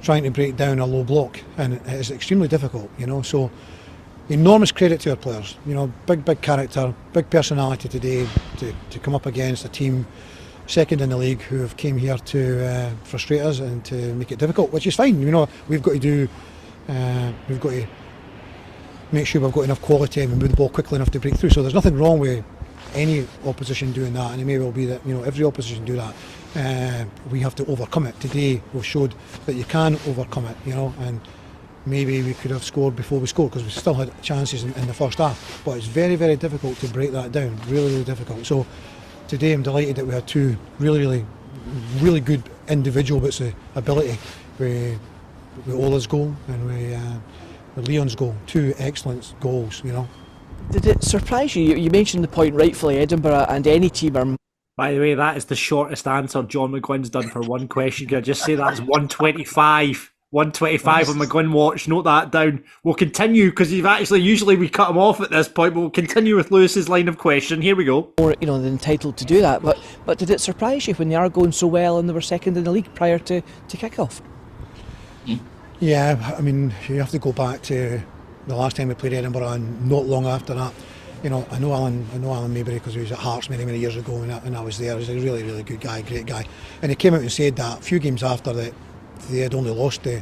trying to break down a low block, and it's extremely difficult. So enormous credit to our players. Big character, big personality today to come up against a team second in the league who have came here to frustrate us and to make it difficult, which is fine. We've got to make sure we've got enough quality and move the ball quickly enough to break through. So there's nothing wrong with any opposition doing that, and it may well be that every opposition do that. We have to overcome it. Today we've showed that you can overcome it, and maybe we could have scored before we scored because we still had chances in the first half, but it's very difficult to break that down, really difficult. So today I'm delighted that we had two really good individual bits of ability with Ola's goal and with Leon's goal, two excellent goals. Did it surprise you? You mentioned the point rightfully, Edinburgh and any team are... By the way, that is the shortest answer John McGlynn's done for one question. Can I just say that's 125? 125 on McGlynn watch. Note that down. We'll continue because usually we cut him off at this point, but we'll continue with Lewis's line of question. Here we go. More, than entitled to do that. But did it surprise you when they are going so well and they were second in the league prior to kick-off? Yeah, I mean, you have to go back to the last time we played Edinburgh and not long after that. I know Alan Maybury because he was at Hearts many years ago, and I was there. He was a really good guy, great guy. And he came out and said that a few games after that they had only lost to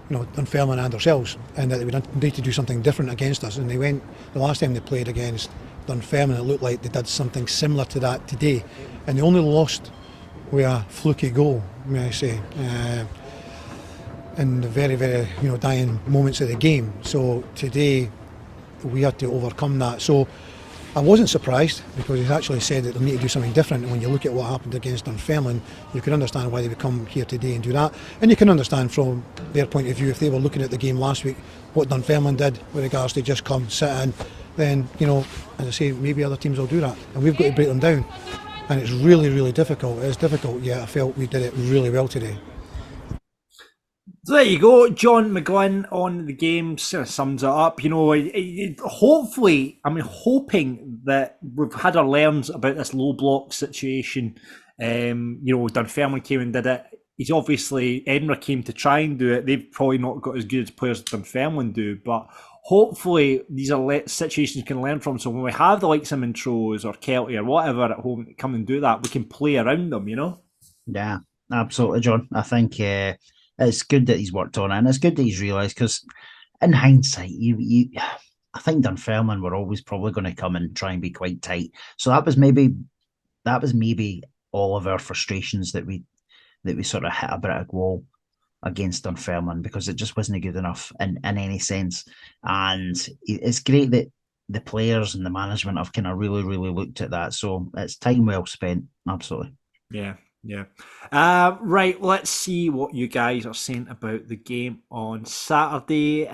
Dunfermline and ourselves, and that they would need to do something different against us. And they went, the last time they played against Dunfermline, it looked like they did something similar to that today, and they only lost with a fluky goal, may I say, in the very dying moments of the game. So today we had to overcome that. So I wasn't surprised because he's actually said that they need to do something different, and when you look at what happened against Dunfermline, you can understand why they would come here today and do that, and you can understand from their point of view, if they were looking at the game last week, what Dunfermline did with regards to just come, sit in, then as I say, maybe other teams will do that, and we've got to break them down, and it's really difficult. It is difficult, yet I felt we did it really well today. So there you go, John McGlynn on the game sums it up. Hopefully, hoping that we've had our learns about this low block situation. Dunfermline came and did it. He's obviously, Edinburgh came to try and do it. They've probably not got as good as players as Dunfermline do, but hopefully these are situations we can learn from. So when we have the likes of Montrose or Kelty or whatever at home to come and do that, we can play around them, Yeah, absolutely, John. I think it's good that he's worked on it, and it's good that he's realised, because in hindsight, I think Dunfermline were always probably going to come and try and be quite tight. So that was maybe all of our frustrations that we sort of hit a bit of a wall against Dunfermline, because it just wasn't good enough in any sense. And it's great that the players and the management have kind of really looked at that. So it's time well spent, absolutely. Yeah. Right, let's see what you guys are saying about the game on Saturday.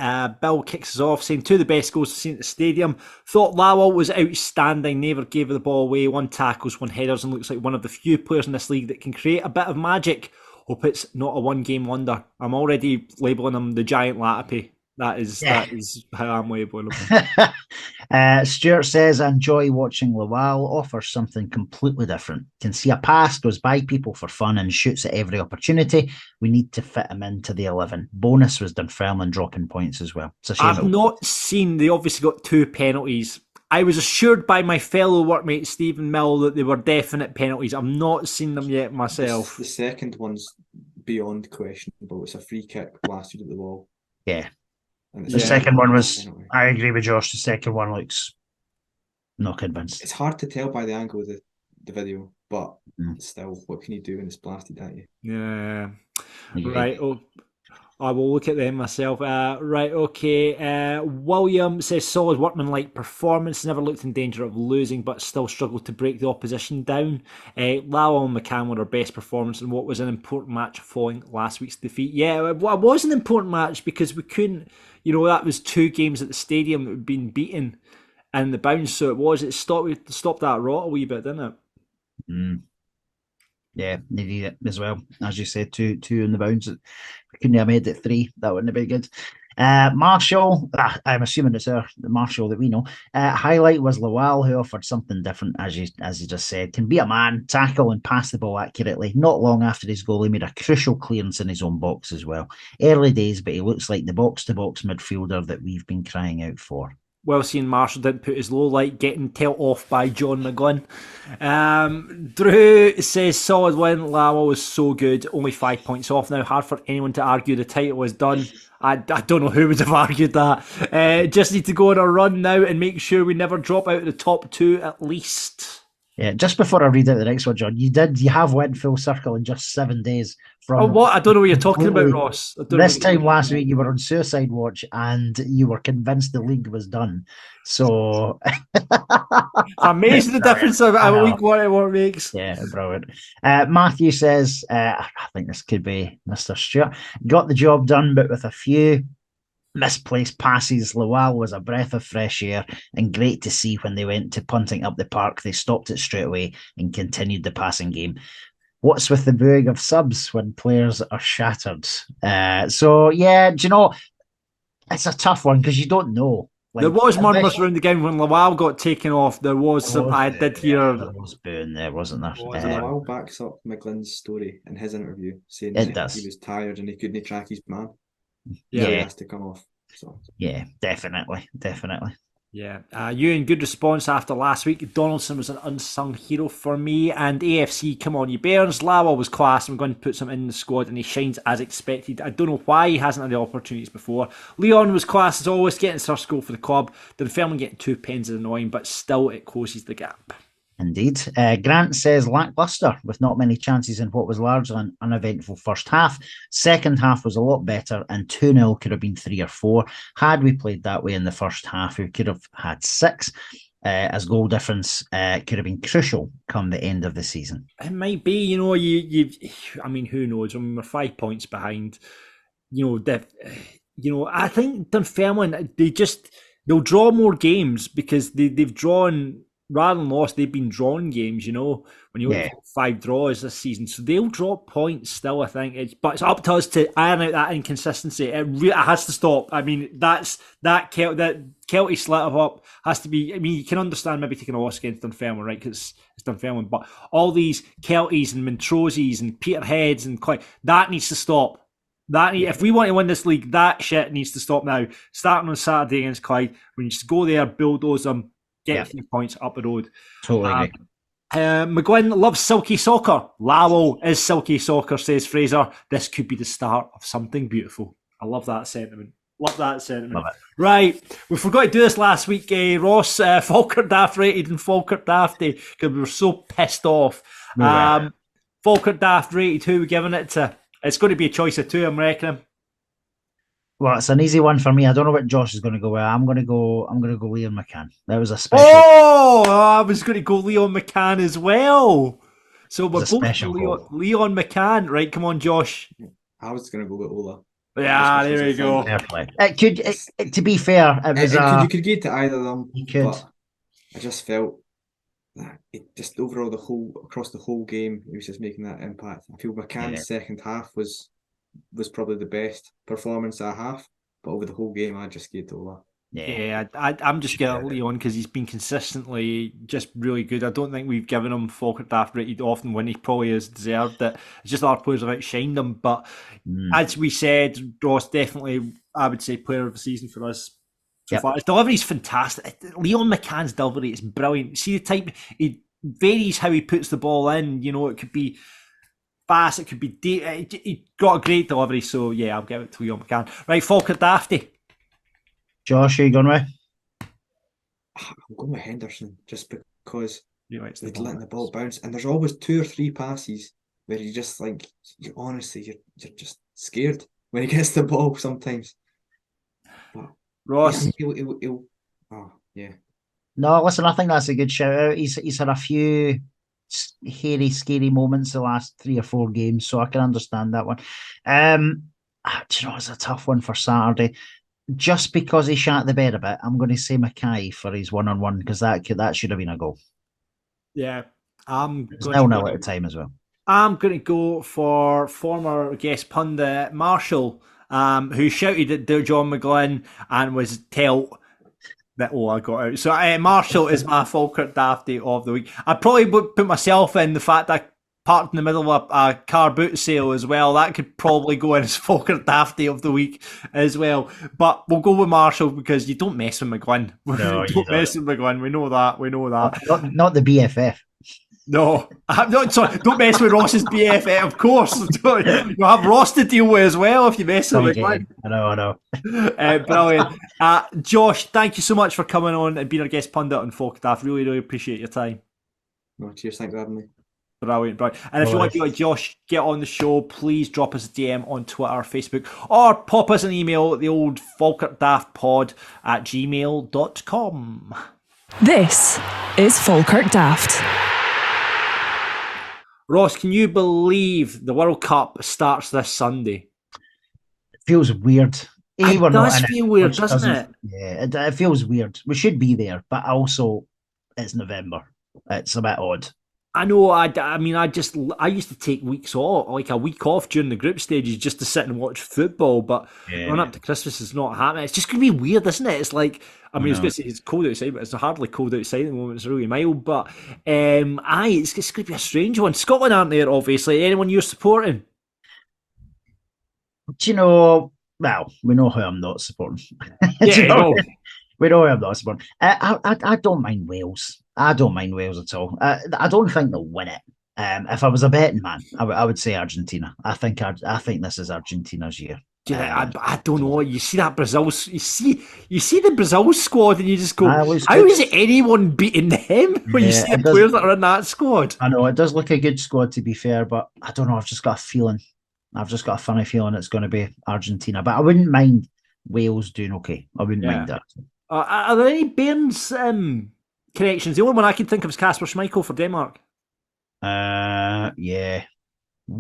Bill kicks us off saying, 2 of the best goals seen at the stadium. Thought Lawal was outstanding, never gave the ball away, 1 tackles, 1 headers, and looks like one of the few players in this league that can create a bit of magic. Hope it's not a 1-game wonder. I'm already labelling him the giant Latipi. That is how I'm labeling him. Stuart says, I enjoy watching Lawal, offers something completely different. Can see a pass, goes by people for fun and shoots at every opportunity. We need to fit him into the 11. Bonus was Dunfermline dropping points as well. It's a shame. I've not seen, they obviously got 2 penalties. I was assured by my fellow workmate Stephen Mill that they were definite penalties. I've not seen them yet myself. The second one's beyond questionable. It's a free kick blasted at the wall. Yeah. The second one was, I agree with Josh, the second one looks not convinced. It's hard to tell by the angle of the video, but still, what can you do when it's blasted at you? Yeah. Right. I will look at them myself. Right, okay. William says solid workmanlike performance. Never looked in danger of losing, but still struggled to break the opposition down. Lowell and McCann were our best performance in what was an important match following last week's defeat. Yeah, it was an important match because we couldn't. That was 2 games at the stadium that had been beaten and the bounce. So it stopped that rot a wee bit, didn't it? Mm. Yeah, needed it as well. As you said, two in the bounds. We couldn't have made it 3. That wouldn't have been good. Marshall, I'm assuming it's the Marshall that we know. Highlight was Lowell, who offered something different, as you just said. Can be a man, tackle and pass the ball accurately. Not long after his goal, he made a crucial clearance in his own box as well. Early days, but he looks like the box-to-box midfielder that we've been crying out for. Well seen, Marshall didn't put his low light, getting dealt off by John McGlynn. Drew says solid win. Lowell was so good, only 5 points off now. Hard for anyone to argue the title was done. I don't know who would have argued that. Just need to go on a run now and make sure we never drop out of the top 2 at least. Yeah, just before I read out the next one, John, you have went full circle in just 7 days. From what? I don't know what you're talking about, Ross. This time last week, you were on suicide watch and you were convinced the league was done. So amazing the difference of a week what it makes. Yeah, brilliant. Matthew says, I think this could be Mr. Stewart. Got the job done, but with a few misplaced passes. Lowell was a breath of fresh air and great to see when they went to punting up the park. They stopped it straight away and continued the passing game. What's with the booing of subs when players are shattered? So, yeah, do you know, it's a tough one because you don't know. There was murmurs around the game when Lowell got taken off. There was some. I did hear there was booing there, wasn't there? Lowell backs up McGlynn's story in his interview, saying that he was tired and he couldn't track his man. Yeah, he has to come off. So. Yeah, definitely. Yeah, Ewan, good response after last week. Donaldson was an unsung hero for me. And AFC, come on, you Bairns. Lowell was class. I'm going to put some in the squad, and he shines as expected. I don't know why he hasn't had the opportunities before. Leon was class as always, getting his first goal for the club. Dunfermline getting 2 pens is annoying, but still it closes the gap. Indeed. Grant says lacklustre with not many chances in what was largely an uneventful first half. Second half was a lot better and 2-0 could have been 3 or 4. Had we played that way in the first half, we could have had 6 as goal difference could have been crucial come the end of the season. It might be, I mean, who knows? I mean, we're 5 points behind. I think Dunfermline, they'll draw more games because they've drawn... Rather than lost, they've been drawn games, when you look at 5 draws this season. So they'll drop points still, I think. But it's up to us to iron out that inconsistency. It has to stop. I mean, that Kelty slip up has to be... I mean, you can understand maybe taking a loss against Dunfermline, right, because it's Dunfermline. But all these Keltys and Montroses and Peterheads and Clyde, that needs to stop. If we want to win this league, that shit needs to stop now. Starting on Saturday against Clyde, when you just go there, bulldoze them, get 3 points up the road. Totally agree. McGlynn loves silky soccer. Lowell is silky soccer, says Fraser. This could be the start of something beautiful. I love that sentiment. Love it. Right, we forgot to do this last week, Ross. Falkirk Daft rated and Falkirk Dafty because we were so pissed off. Falkirk Daft rated, who are we giving it to? It's going to be a choice of 2, I'm reckoning. Well, it's an easy one for me. I don't know what Josh is going to go with. I'm going to go Leon McCann. That was a special. Oh, I was going to go Leon McCann as well. So we're both Leon McCann. Right, come on, Josh. I was going to go with Ola. Yeah, there we go. To be fair, you could get to either of them. You could. But I just felt that it just overall across the whole game, he was just making that impact. I feel McCann's second half was probably the best performance I have, but over the whole game, I just gave to Ola. Yeah, I'm just getting Leon because he's been consistently just really good. I don't think we've given him Falkirk Daft rated often when he probably has deserved it. It's just our players have outshined him. But as we said, Ross, definitely, I would say, player of the season for us so far. His delivery is fantastic. Leon McCann's delivery is brilliant. See the type, he varies how he puts the ball in. It could be fast, it could be deep. He got a great delivery, so yeah, I'll give it to Leon McCann. Right, Falkirk Dafty. Josh, who are you going with? I'm going with Henderson just because they're letting the ball bounce, and there's always 2 or 3 passes where you just think, you're just scared. when he gets the ball sometimes. But Ross. yeah, he'll oh yeah. No, listen, I think that's a good shout out. He's had a few hairy, scary moments the last 3 or 4 games, so I can understand that one. Do you know, it's a tough one for Saturday. Just because he shat the bed a bit, I'm going to say Mackay for his 1-on-1 because that should have been a goal. Yeah, I'm It's going 0-0 at the time as well. I'm going to go for former guest pundit Marshall, who shouted at John McGlynn and was told that, I got out. So Marshall is my Falkirk Dafty of the week. I probably would put myself in the fact that I parked in the middle of a car boot sale as well. That could probably go in as Falkirk Dafty of the week as well. But we'll go with Marshall because you don't mess with McGlynn. No, you don't mess with McGlynn. We know that. Not the BFF. No, I'm not sorry. Don't mess with Ross's BFF, of course. You'll have Ross to deal with as well if you mess with McGlynn. I know. Brilliant. Josh, thank you so much for coming on and being our guest pundit on Falkirk Daft. Really, really appreciate your time. No, cheers, thanks for having me. Brilliant. And if you want to be like Josh, get on the show, please drop us a DM on Twitter, Facebook, or pop us an email at the old falkirkdaftpod@gmail.com. This is Falkirk Daft. Ross, can you believe the World Cup starts this Sunday? It feels weird. It does feel weird, doesn't it? Yeah, it feels weird. We should be there, but also it's November. It's a bit odd. I know. I used to take weeks off, like a week off during the group stages, just to sit and watch football. But run up to Christmas is not happening. It's just going to be weird, isn't it? It's like, I was going to say it's cold outside, but it's hardly cold outside at the moment. It's really mild. But it's going to be a strange one. Scotland aren't there, obviously. Anyone you're supporting? Do you know? Well, we know who I'm not supporting. Yeah, we know who I'm not supporting. I don't mind Wales. I don't mind Wales at all. I don't think they'll win it. If I was a betting man, I would say Argentina. I think this is Argentina's year. I don't know. You see that Brazil? You see the Brazil squad, and you just go, "How is anyone beating them?" When you see the players that are in that squad. I know it does look a good squad, to be fair, but I don't know. I've just got a feeling. I've just got a funny feeling it's going to be Argentina. But I wouldn't mind Wales doing okay. I wouldn't mind that. Are there any Bairns connections? The only one I can think of is Kasper Schmeichel for Denmark. Yeah.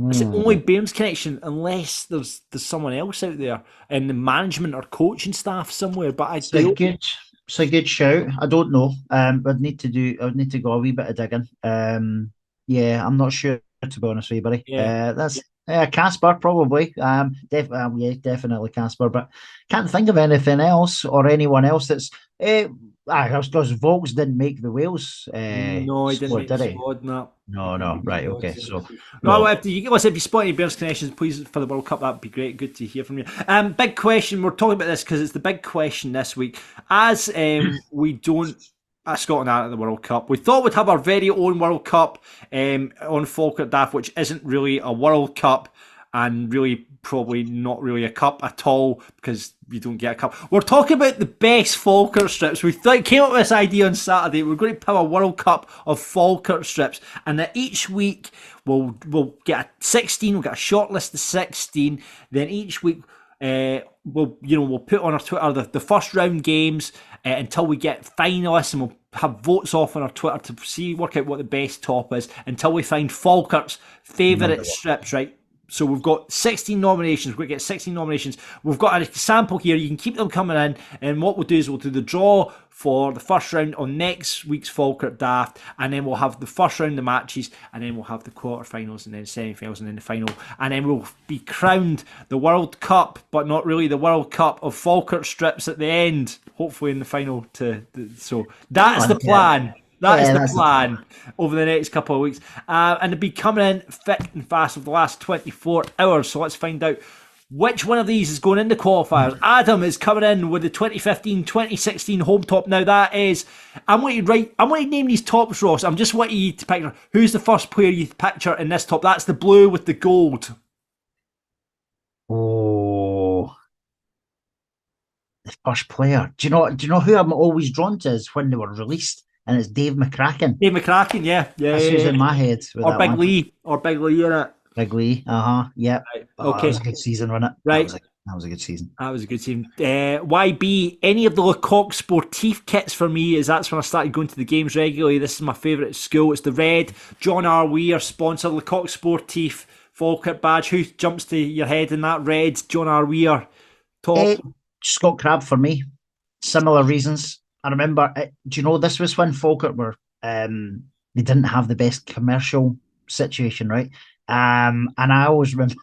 It's the only Bairns connection, unless there's someone else out there in the management or coaching staff somewhere. But it's a good shout. I don't know. I'd need to go a wee bit of digging. Yeah, I'm not sure, to be honest with you, buddy. Yeah. That's Kasper probably. Definitely Kasper. But can't think of anything else or anyone else that's. Because Volks didn't make the Wales. No, he didn't make the squad. No. Right, okay. So, if you spot any Bears connections, please, for the World Cup, that'd be great. Good to hear from you. Big question. We're talking about this because it's the big question this week. As we don't. Scotland aren't at the World Cup. We thought we'd have our very own World Cup on Falkirk Daft, which isn't really a World Cup and really probably not really a cup at all because you don't get a cup. We're talking about the best Falkirk strips. We came up with this idea on Saturday. We're going to have a World Cup of Falkirk strips, and that each week we'll get a 16. We'll get a short list of 16. Then each week we'll put on our Twitter the first round games until we get finalists, and we'll have votes off on our Twitter to work out what the best top is until we find Falkirk's favourite strips, right? So we've got 16 nominations. We're going to get 16 nominations. We've got a sample here. You can keep them coming in. And what we'll do is we'll do the draw for the first round on next week's Falkirk Daft. And then we'll have the first round of matches. And then we'll have the quarterfinals and then semi-finals and then the final. And then we'll be crowned the World Cup, but not really the World Cup of Falkirk strips at the end. Hopefully in the final. So that's the plan. That is the plan over the next couple of weeks. And they'll be coming in thick and fast over the last 24 hours. So let's find out which one of these is going into qualifiers. Adam is coming in with the 2015-2016 home top. Now that is, I'm going to name these tops, Ross. I'm just wanting you to picture who's the first player you picture in this top. That's the blue with the gold. Oh, the first player. Do you know who I'm always drawn to is when they were released? And it's Dave McCracken. Dave McCracken, yeah. That's who's in my head. Or Big Lee, in it. Big Lee. Yep. Right. Oh, Okay. that was a good season, wasn't it? Right. That was a good season. That was a good season. YB, any of the Lecoq Sportif kits for me, is that's when I started going to the games regularly. This is my favourite school. It's the red John R. Weir sponsor, Lecoq Sportif Falkirk badge. Who jumps to your head in that red John R. Weir top? Scott Crabbe for me. Similar reasons. I remember, do you know, this was when Falkirk were, they didn't have the best commercial situation, right? And I always remember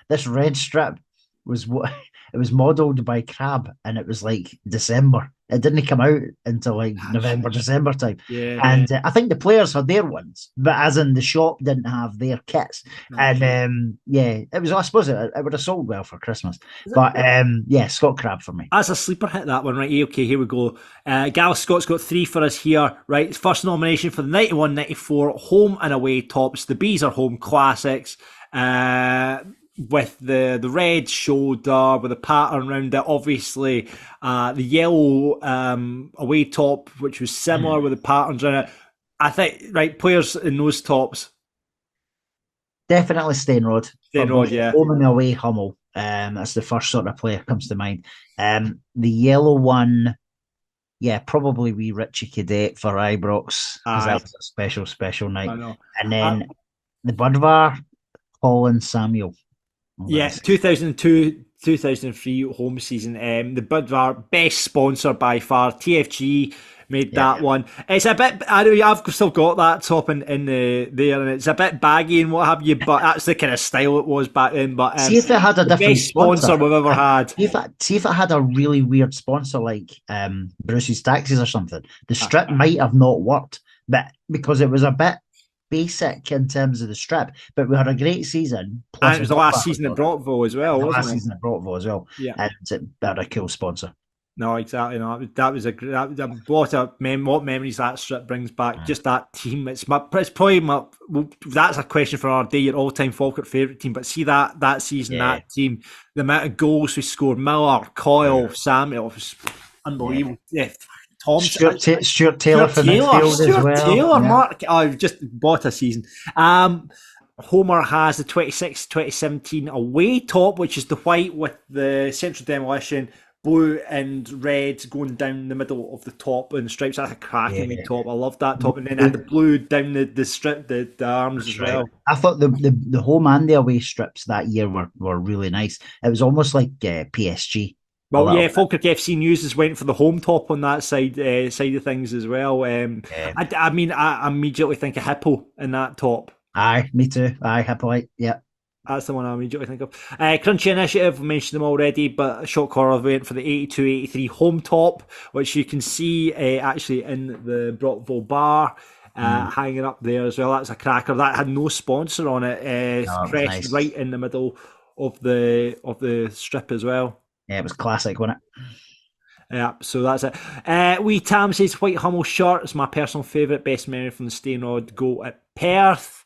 this red strip was what it was modelled by Crabbe, and it was like December. It didn't come out until like November, December time. Yeah. And I think the players had their ones, but as in the shop didn't have their kits. And it was, I suppose it would have sold well for Christmas. But Scott Crabbe for me. That's a sleeper hit, that one, right? Okay, here we go. Gareth Scott's got 3 for us here, right? First nomination for the 91-94 home and away tops. The Bees are home classics. With the red shoulder, with a pattern around it, obviously the yellow away top, which was similar with the patterns in it. I think, right, players in those tops. Definitely Stainrod. Stainrod, yeah. Home and away Hummel. That's the first sort of player comes to mind. The yellow one, probably wee Richie Cadet for Ibrox, because that was a special night. I know. And then the Budvar, Colin Samuel. Yeah, 2002, 2003 home season. The Budvar, best sponsor by far. TFG made that one. It's a bit, I've still got that top in there, and it's a bit baggy and what have you, but that's the kind of style it was back then. But see if it had a different best sponsor we've ever had. See if it had a really weird sponsor like Bruce's Taxis or something. The strip might have not worked, but because it was a bit basic in terms of the strip, but we had a great season. And it was the last season at Brockville as well, wasn't it? Last season at Brockville as well. Yeah. And it had a cool sponsor. No, exactly. No, that was what memories that strip brings back. Just that team. It's probably that's a question for our day. Your all-time Falkirk favourite team. But see that season, that team, the amount of goals we scored. Miller, Coyle, Samuel, was unbelievable. Yeah. Stuart Taylor for midfield as well. Taylor, Mark. I've just bought a season. Homer has the 26-2017 away top, which is the white with the central demolition, blue and red going down the middle of the top and the stripes. That's a cracking top. I love that top. And then it had the blue down the strip, the arms as well. I thought the home and the away strips that year were really nice. It was almost like PSG. Well, yeah, Falkirk FC News went for the home top on that side of things as well. I mean, I immediately think of Hippo in that top. Aye, me too. Aye, Hippolyte, yeah. That's the one I immediately think of. Crunchy Initiative, we mentioned them already, but Shot Caller went for the 82-83 home top, which you can see actually in the Brockville bar. Hanging up there as well. That's a cracker. That had no sponsor on it. Crest right in the middle of the strip as well. Yeah, it was classic, wasn't it? Yeah, so that's it. Wee Tam says White Hummel shirt is my personal favourite. Best memory from the Stainrod goal at Perth.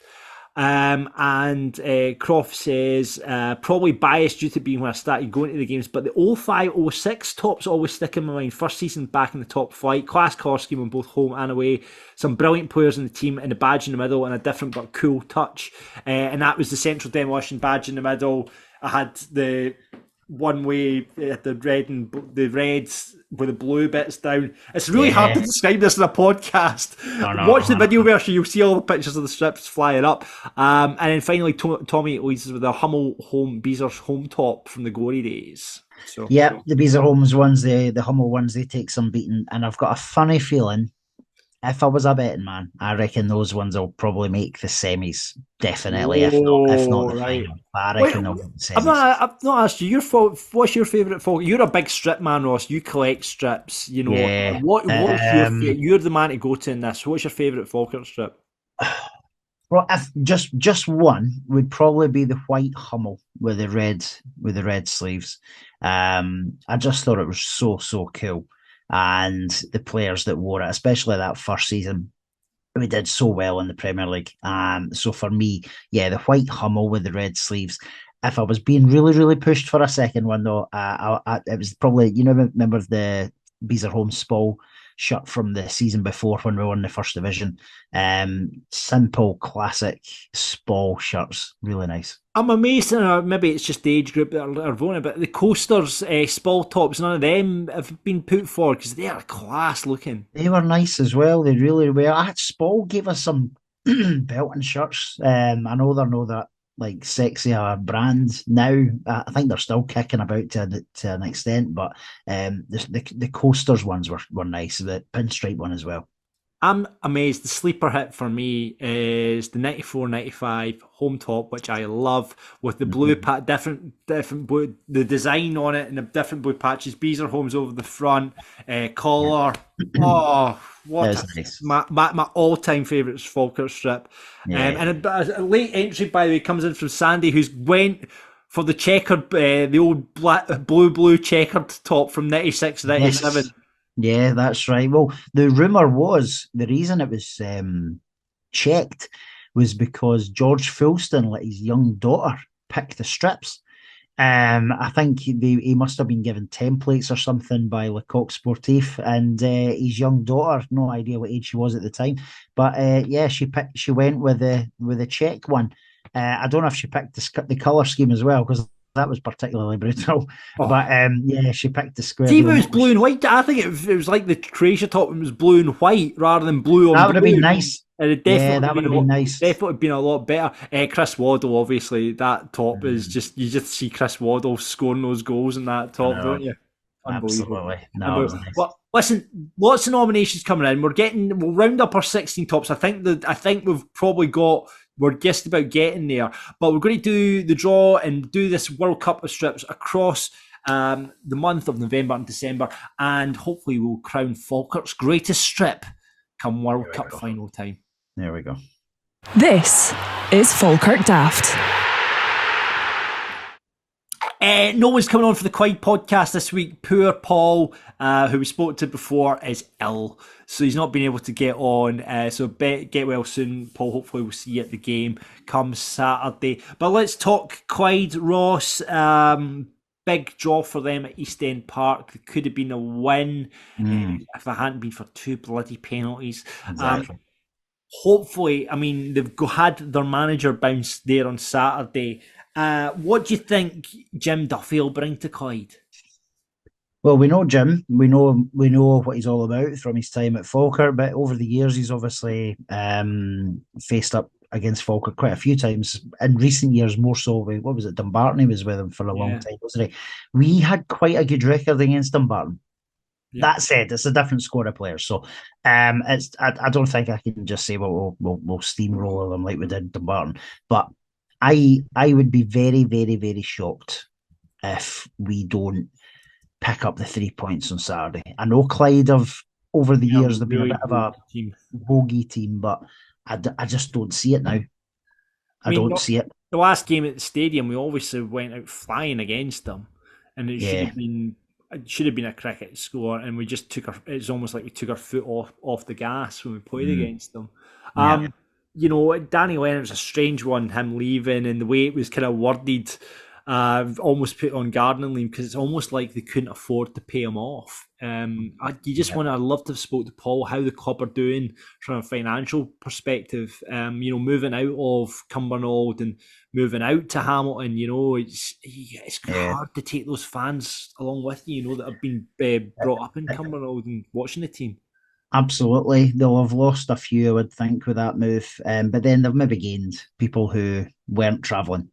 And Croft says probably biased due to being where I started going to the games, but the 05-06 tops always stick in my mind. First season back in the top flight, class colour scheme on both home and away. Some brilliant players in the team, and a badge in the middle, and a different but cool touch. And that was the central demolition badge in the middle. I had the one way the red and the reds with the blue bits down. It's really hard to describe this in a podcast. Watch the video version, you'll see all the pictures of the strips flying up. And then finally, Tommy leads us with the Hummel home, Beezer's home top from the glory days. So, the Beezer Homes ones, the Hummel ones, they take some beating. And I've got a funny feeling, if I was a betting man, I reckon those ones will probably make the semis, definitely, if not the final. But I reckon they'll make the semis. I've not asked you, what's your favourite folk? You're a big strip man, Ross. You collect strips, you know. Yeah. What's you're the man to go to in this. What's your favourite Falkirk strip? Well, if just one would probably be the white Hummel with the red sleeves. I just thought it was so cool. And the players that wore it, especially that first season, we did so well in the Premier League. So for me, the white Hummel with the red sleeves. If I was being really pushed for a second one, though, it was probably, remember the Beezer Home Spall shirt from the season before when we won the first division. Simple, classic Spall shirts, really nice. I'm amazed, maybe it's just the age group that are voting, but the Coasters Spall tops, none of them have been put forward because they are class looking. They were nice as well. They really were. Spall gave us some belting shirts. I know they're not that like sexier brand now. I think they're still kicking about to an extent, but the Coasters ones were nice. The pinstripe one as well. I'm amazed. The sleeper hit for me is the 94-95 home top, which I love, with the blue different blue, the design on it and the different blue patches. Beezer Homes over the front, collar. Oh, what nice. my all-time favourite is Falkirk strip. And a late entry, by the way, comes in from Sandy, who's went for the checkered, the old blue checkered top from 96-97. Yes. Yeah, that's right. Well, the rumour was the reason it was checked was because George Fulston let his young daughter pick the strips. I think he must have been given templates or something by Lecoq Sportif, and his young daughter, no idea what age she was at the time, but she went with the check one. I don't know if she picked the colour scheme as well, because that was particularly brutal. But she picked the square. See, if it was blue and white, I think it was like the Croatia top, it was blue and white rather than blue on blue. That would have been nice. That would have been nice. Definitely been a lot better. Chris Waddle, obviously, that top is just, you just see Chris Waddle scoring those goals in that top, don't you? Absolutely. No, nice. Well, listen, lots of nominations coming in. We'll round up our 16 tops. I think we're just about getting there, but we're going to do the draw and do this World Cup of strips across the month of November and December, and hopefully we'll crown Falkirk's greatest strip come World Cup final time. There we go. This is Falkirk Daft. No one's coming on for the Clyde podcast this week. Poor Paul, who we spoke to before, is ill, so he's not been able to get on. So get well soon, Paul. Hopefully we'll see you at the game come Saturday. But let's talk Clyde. Ross, big draw for them at East End Park. It could have been a win if it hadn't been for two bloody penalties. Exactly. Hopefully, I mean, they've had their manager bounce there on Saturday. What do you think Jim Duffy will bring to Clyde? Well, we know Jim. We know what he's all about from his time at Falkirk. But over the years, he's obviously faced up against Falkirk quite a few times. In recent years, more so with, what was it, Dumbarton? He was with him for a long time, wasn't he? We had quite a good record against Dumbarton. Yeah. That said, it's a different squad of players, so I don't think I can just say we'll steamroll them like we did Dumbarton. But I would be very, very, very shocked if we don't pick up the 3 points on Saturday. I know Clyde have, over the years, they've been a bit of a bogey team, but I just don't see it now. I don't see it. The last game at the stadium, we obviously went out flying against them, and it should have been a cricket score, and we just it's almost like we took our foot off the gas when we played against them. You know, Danny Leonard's a strange one, him leaving, and the way it was kind of worded, almost put on gardening leave, because it's almost like they couldn't afford to pay him off. I'd love to have spoke to Paul how the club are doing from a financial perspective. Moving out of Cumbernauld and moving out to Hamilton, it's hard to take those fans along with you, that have been brought up in Cumbernauld and watching the team. Absolutely. They'll have lost a few, I would think, with that move. But then they've maybe gained people who weren't travelling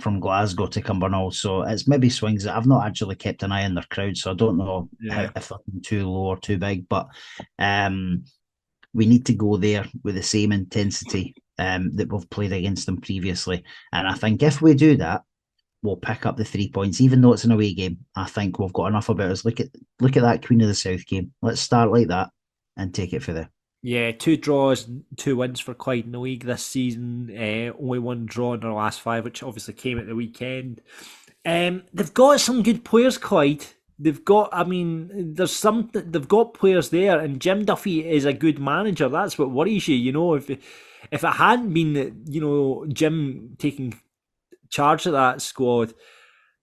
from Glasgow to Cumbernauld. So it's maybe swings that I've not actually kept an eye on their crowd, so I don't know if they're too low or too big. But we need to go there with the same intensity that we've played against them previously. And I think if we do that, we'll pick up the 3 points, even though it's an away game. I think we've got enough about us. Look at that Queen of the South game. Let's start like that and take it for there. Yeah, 2 draws, 2 wins for Clyde in the league this season. Only 1 draw in their last 5, which obviously came at the weekend. They've got some good players, Clyde. They've got players there, and Jim Duffy is a good manager. That's what worries you. If it hadn't been Jim taking charge of that squad,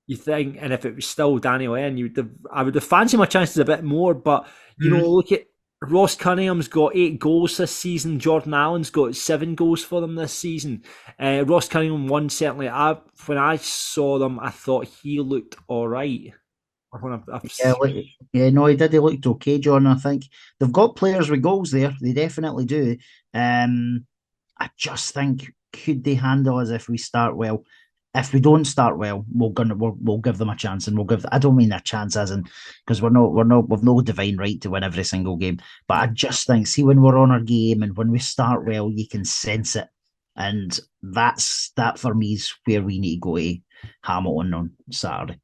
you think, and if it was still Danny Lennon, I would have fancied my chances a bit more. But look at Ross Cunningham's got 8 goals this season. Jordan Allen's got 7 goals for them this season. Ross Cunningham won, certainly. When I saw them, I thought he looked all right. No, he did. He looked okay, John. I think they've got players with goals there. They definitely do. I just think, could they handle us if we start well? If we don't start well, we'll give them a chance, and I don't mean a chance as in, because we've no divine right to win every single game. But I just think, see, when we're on our game and when we start well, you can sense it, and that for me is where we need to go to Hamilton on Saturday.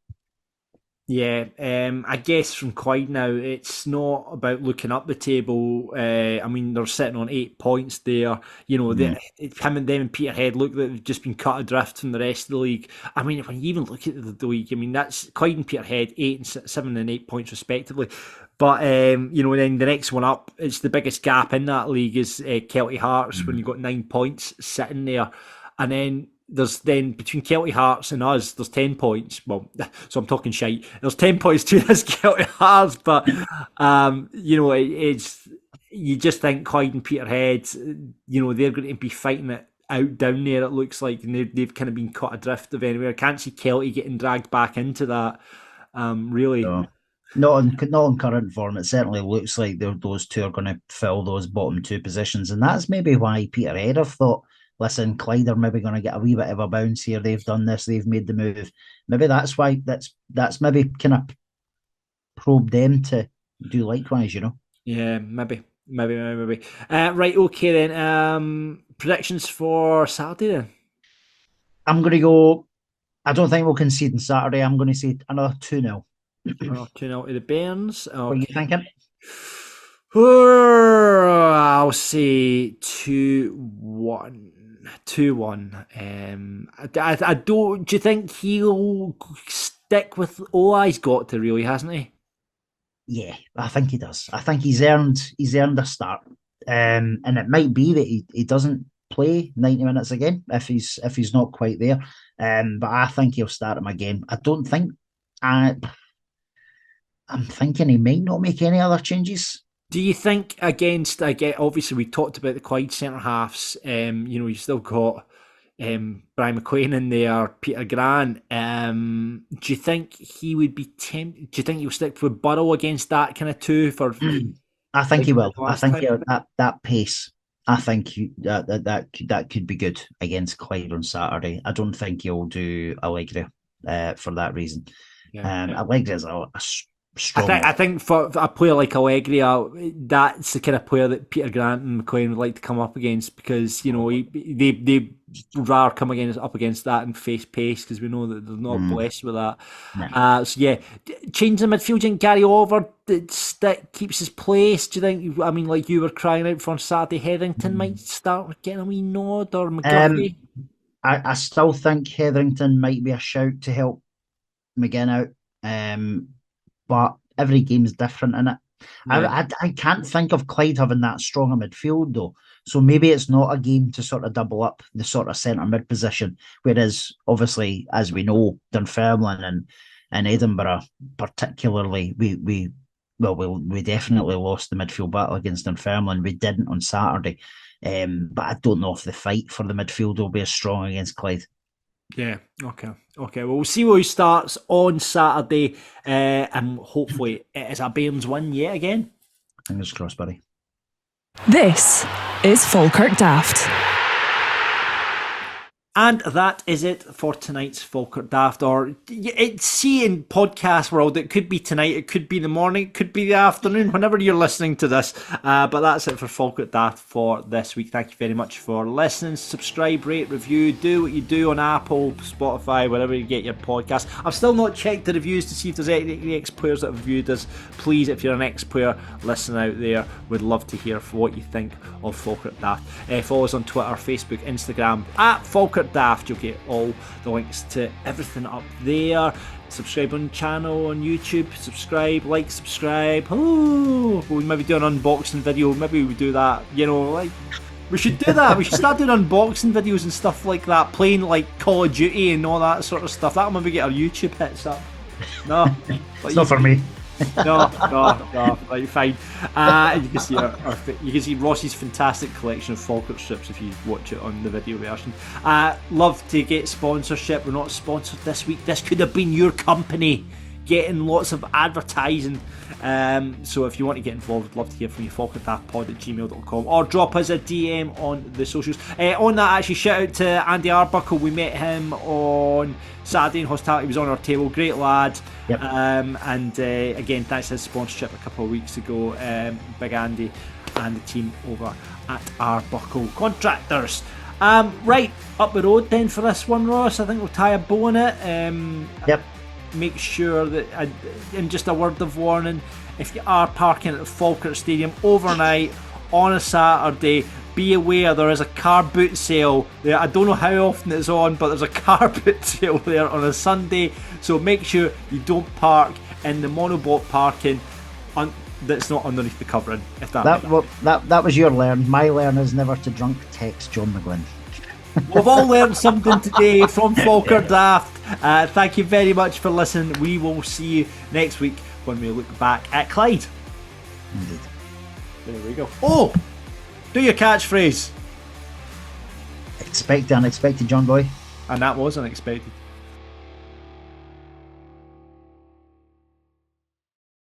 Yeah, I guess from Clyde now, it's not about looking up the table. I mean, they're sitting on 8 points there. You know, him and them and Peterhead look like they've just been cut adrift from the rest of the league. I mean, when you even look at the league, I mean, that's Clyde and Peterhead 7 and 8 points respectively. But, then the next one up, it's the biggest gap in that league is Kelty Hearts when you've got 9 points sitting there. And then between Kelty Hearts and us, there's 10 points. Well, so I'm talking shite. There's 10 points to us Kelty Hearts, but it's, you just think Clyde and Peterhead, they're going to be fighting it out down there. It looks like, and they've kind of been cut adrift of anywhere. I can't see Kelty getting dragged back into that. Really. No. Not on current form. It certainly looks like those two are going to fill those bottom 2 positions, and that's maybe why Peterhead have thought, listen, Clyde are maybe going to get a wee bit of a bounce here. They've done this. They've made the move. Maybe that's why. That's maybe kind of probed them to do likewise. Yeah, maybe. Right. Okay then. Predictions for Saturday then. I'm going to go. I don't think we'll concede on Saturday. I'm going to say another 2-0. 2-0 to the Bairns. Okay. What are you thinking? I'll say 2-1. 2-1. I don't. Do you think he'll stick with all he's got to, really, hasn't he? Yeah, I think he does. I think he's earned a start. And it might be that he doesn't play 90 minutes again if he's not quite there. But I think he'll start him again. I don't think. I'm thinking he might not make any other changes. Do you think obviously we talked about the Clyde centre halves, you've still got Brian McCann in there, Peter Grant. Do you think he would be tempted? Do you think he'll stick with Burrow against that kind of 2 for? I think he will. I think that pace. I think that could be good against Clyde on Saturday. I don't think he'll do Allegri for that reason. Allegri is a strong. I think for a player like Allegri, that's the kind of player that Peter Grant and McCann would like to come up against, because they rather come up against that and face pace, because we know that they're not blessed with that. No. Change the midfield. Do you think Gary Oliver keeps his place? Do you think? I mean, like you were crying out for on Saturday, Hetherington might start getting a wee nod, or McGuffey? I still think Hetherington might be a shout to help McGann out. But every game is different, innit? Yeah. I can't think of Clyde having that strong a midfield, though. So maybe it's not a game to sort of double up the sort of centre mid position. Whereas, obviously, as we know, Dunfermline and Edinburgh, particularly, we definitely lost the midfield battle against Dunfermline. We didn't on Saturday. But I don't know if the fight for the midfield will be as strong against Clyde. Yeah, okay. Well, we'll see who starts on Saturday, and hopefully it is a Bairns win yet again. Fingers crossed, buddy. This is Falkirk Daft. And that is it for tonight's Falkirk Daft. Or see, in podcast world, it could be tonight, it could be the morning, it could be the afternoon, whenever you're listening to this. But that's it for Falkirk Daft for this week. Thank you very much for listening. Subscribe, rate, review, do what you do on Apple, Spotify, wherever you get your podcast. I've still not checked the reviews to see if there's any ex-players that have reviewed us. Please, if you're an ex-player, listen out there. We'd love to hear what you think of Falkirk Daft. Follow us on Twitter, Facebook, Instagram at Falkirk Daft. You'll get all the links to everything up there. Subscribe on the channel on YouTube. Subscribe. Oh, we maybe do an unboxing video. Maybe we do that. We should do that. We should start doing unboxing videos and stuff like that. Playing like Call of Duty and all that sort of stuff. That'll maybe get our YouTube hits up. No, it's not for me. No, right, fine. You can see you can see Ross's fantastic collection of Falkirk strips if you watch it on the video version. Love to get sponsorship. We're not sponsored this week. This could have been your company getting lots of advertising. So if you want to get involved, I'd love to hear from you. falkirkdaftpod@gmail.com or drop us a DM on the socials. On that, actually, shout out to Andy Arbuckle. We met him on Saturday in hospitality. He was on our table, great lad. Yep. And again, thanks to his sponsorship a couple of weeks ago, Big Andy and the team over at Arbuckle Contractors. Right, up the road then for this one, Ross. I think we'll tie a bow on it. Yep. Make sure that, and just a word of warning, if you are parking at the Falkirk Stadium overnight on a Saturday, be aware there is a car boot sale there. I don't know how often it's on, but there's a car boot sale there on a Sunday, so make sure you don't park in the monoblock parking that's not underneath the covering, if that was your learn. My learn is never to drunk text John McGlynn. We've all learned something today from Falkirk Daft. Thank you very much for listening. We will see you next week when we look back at Clyde. Indeed. There we go. Oh, do your catchphrase. Expect the unexpected, John boy. And that was unexpected.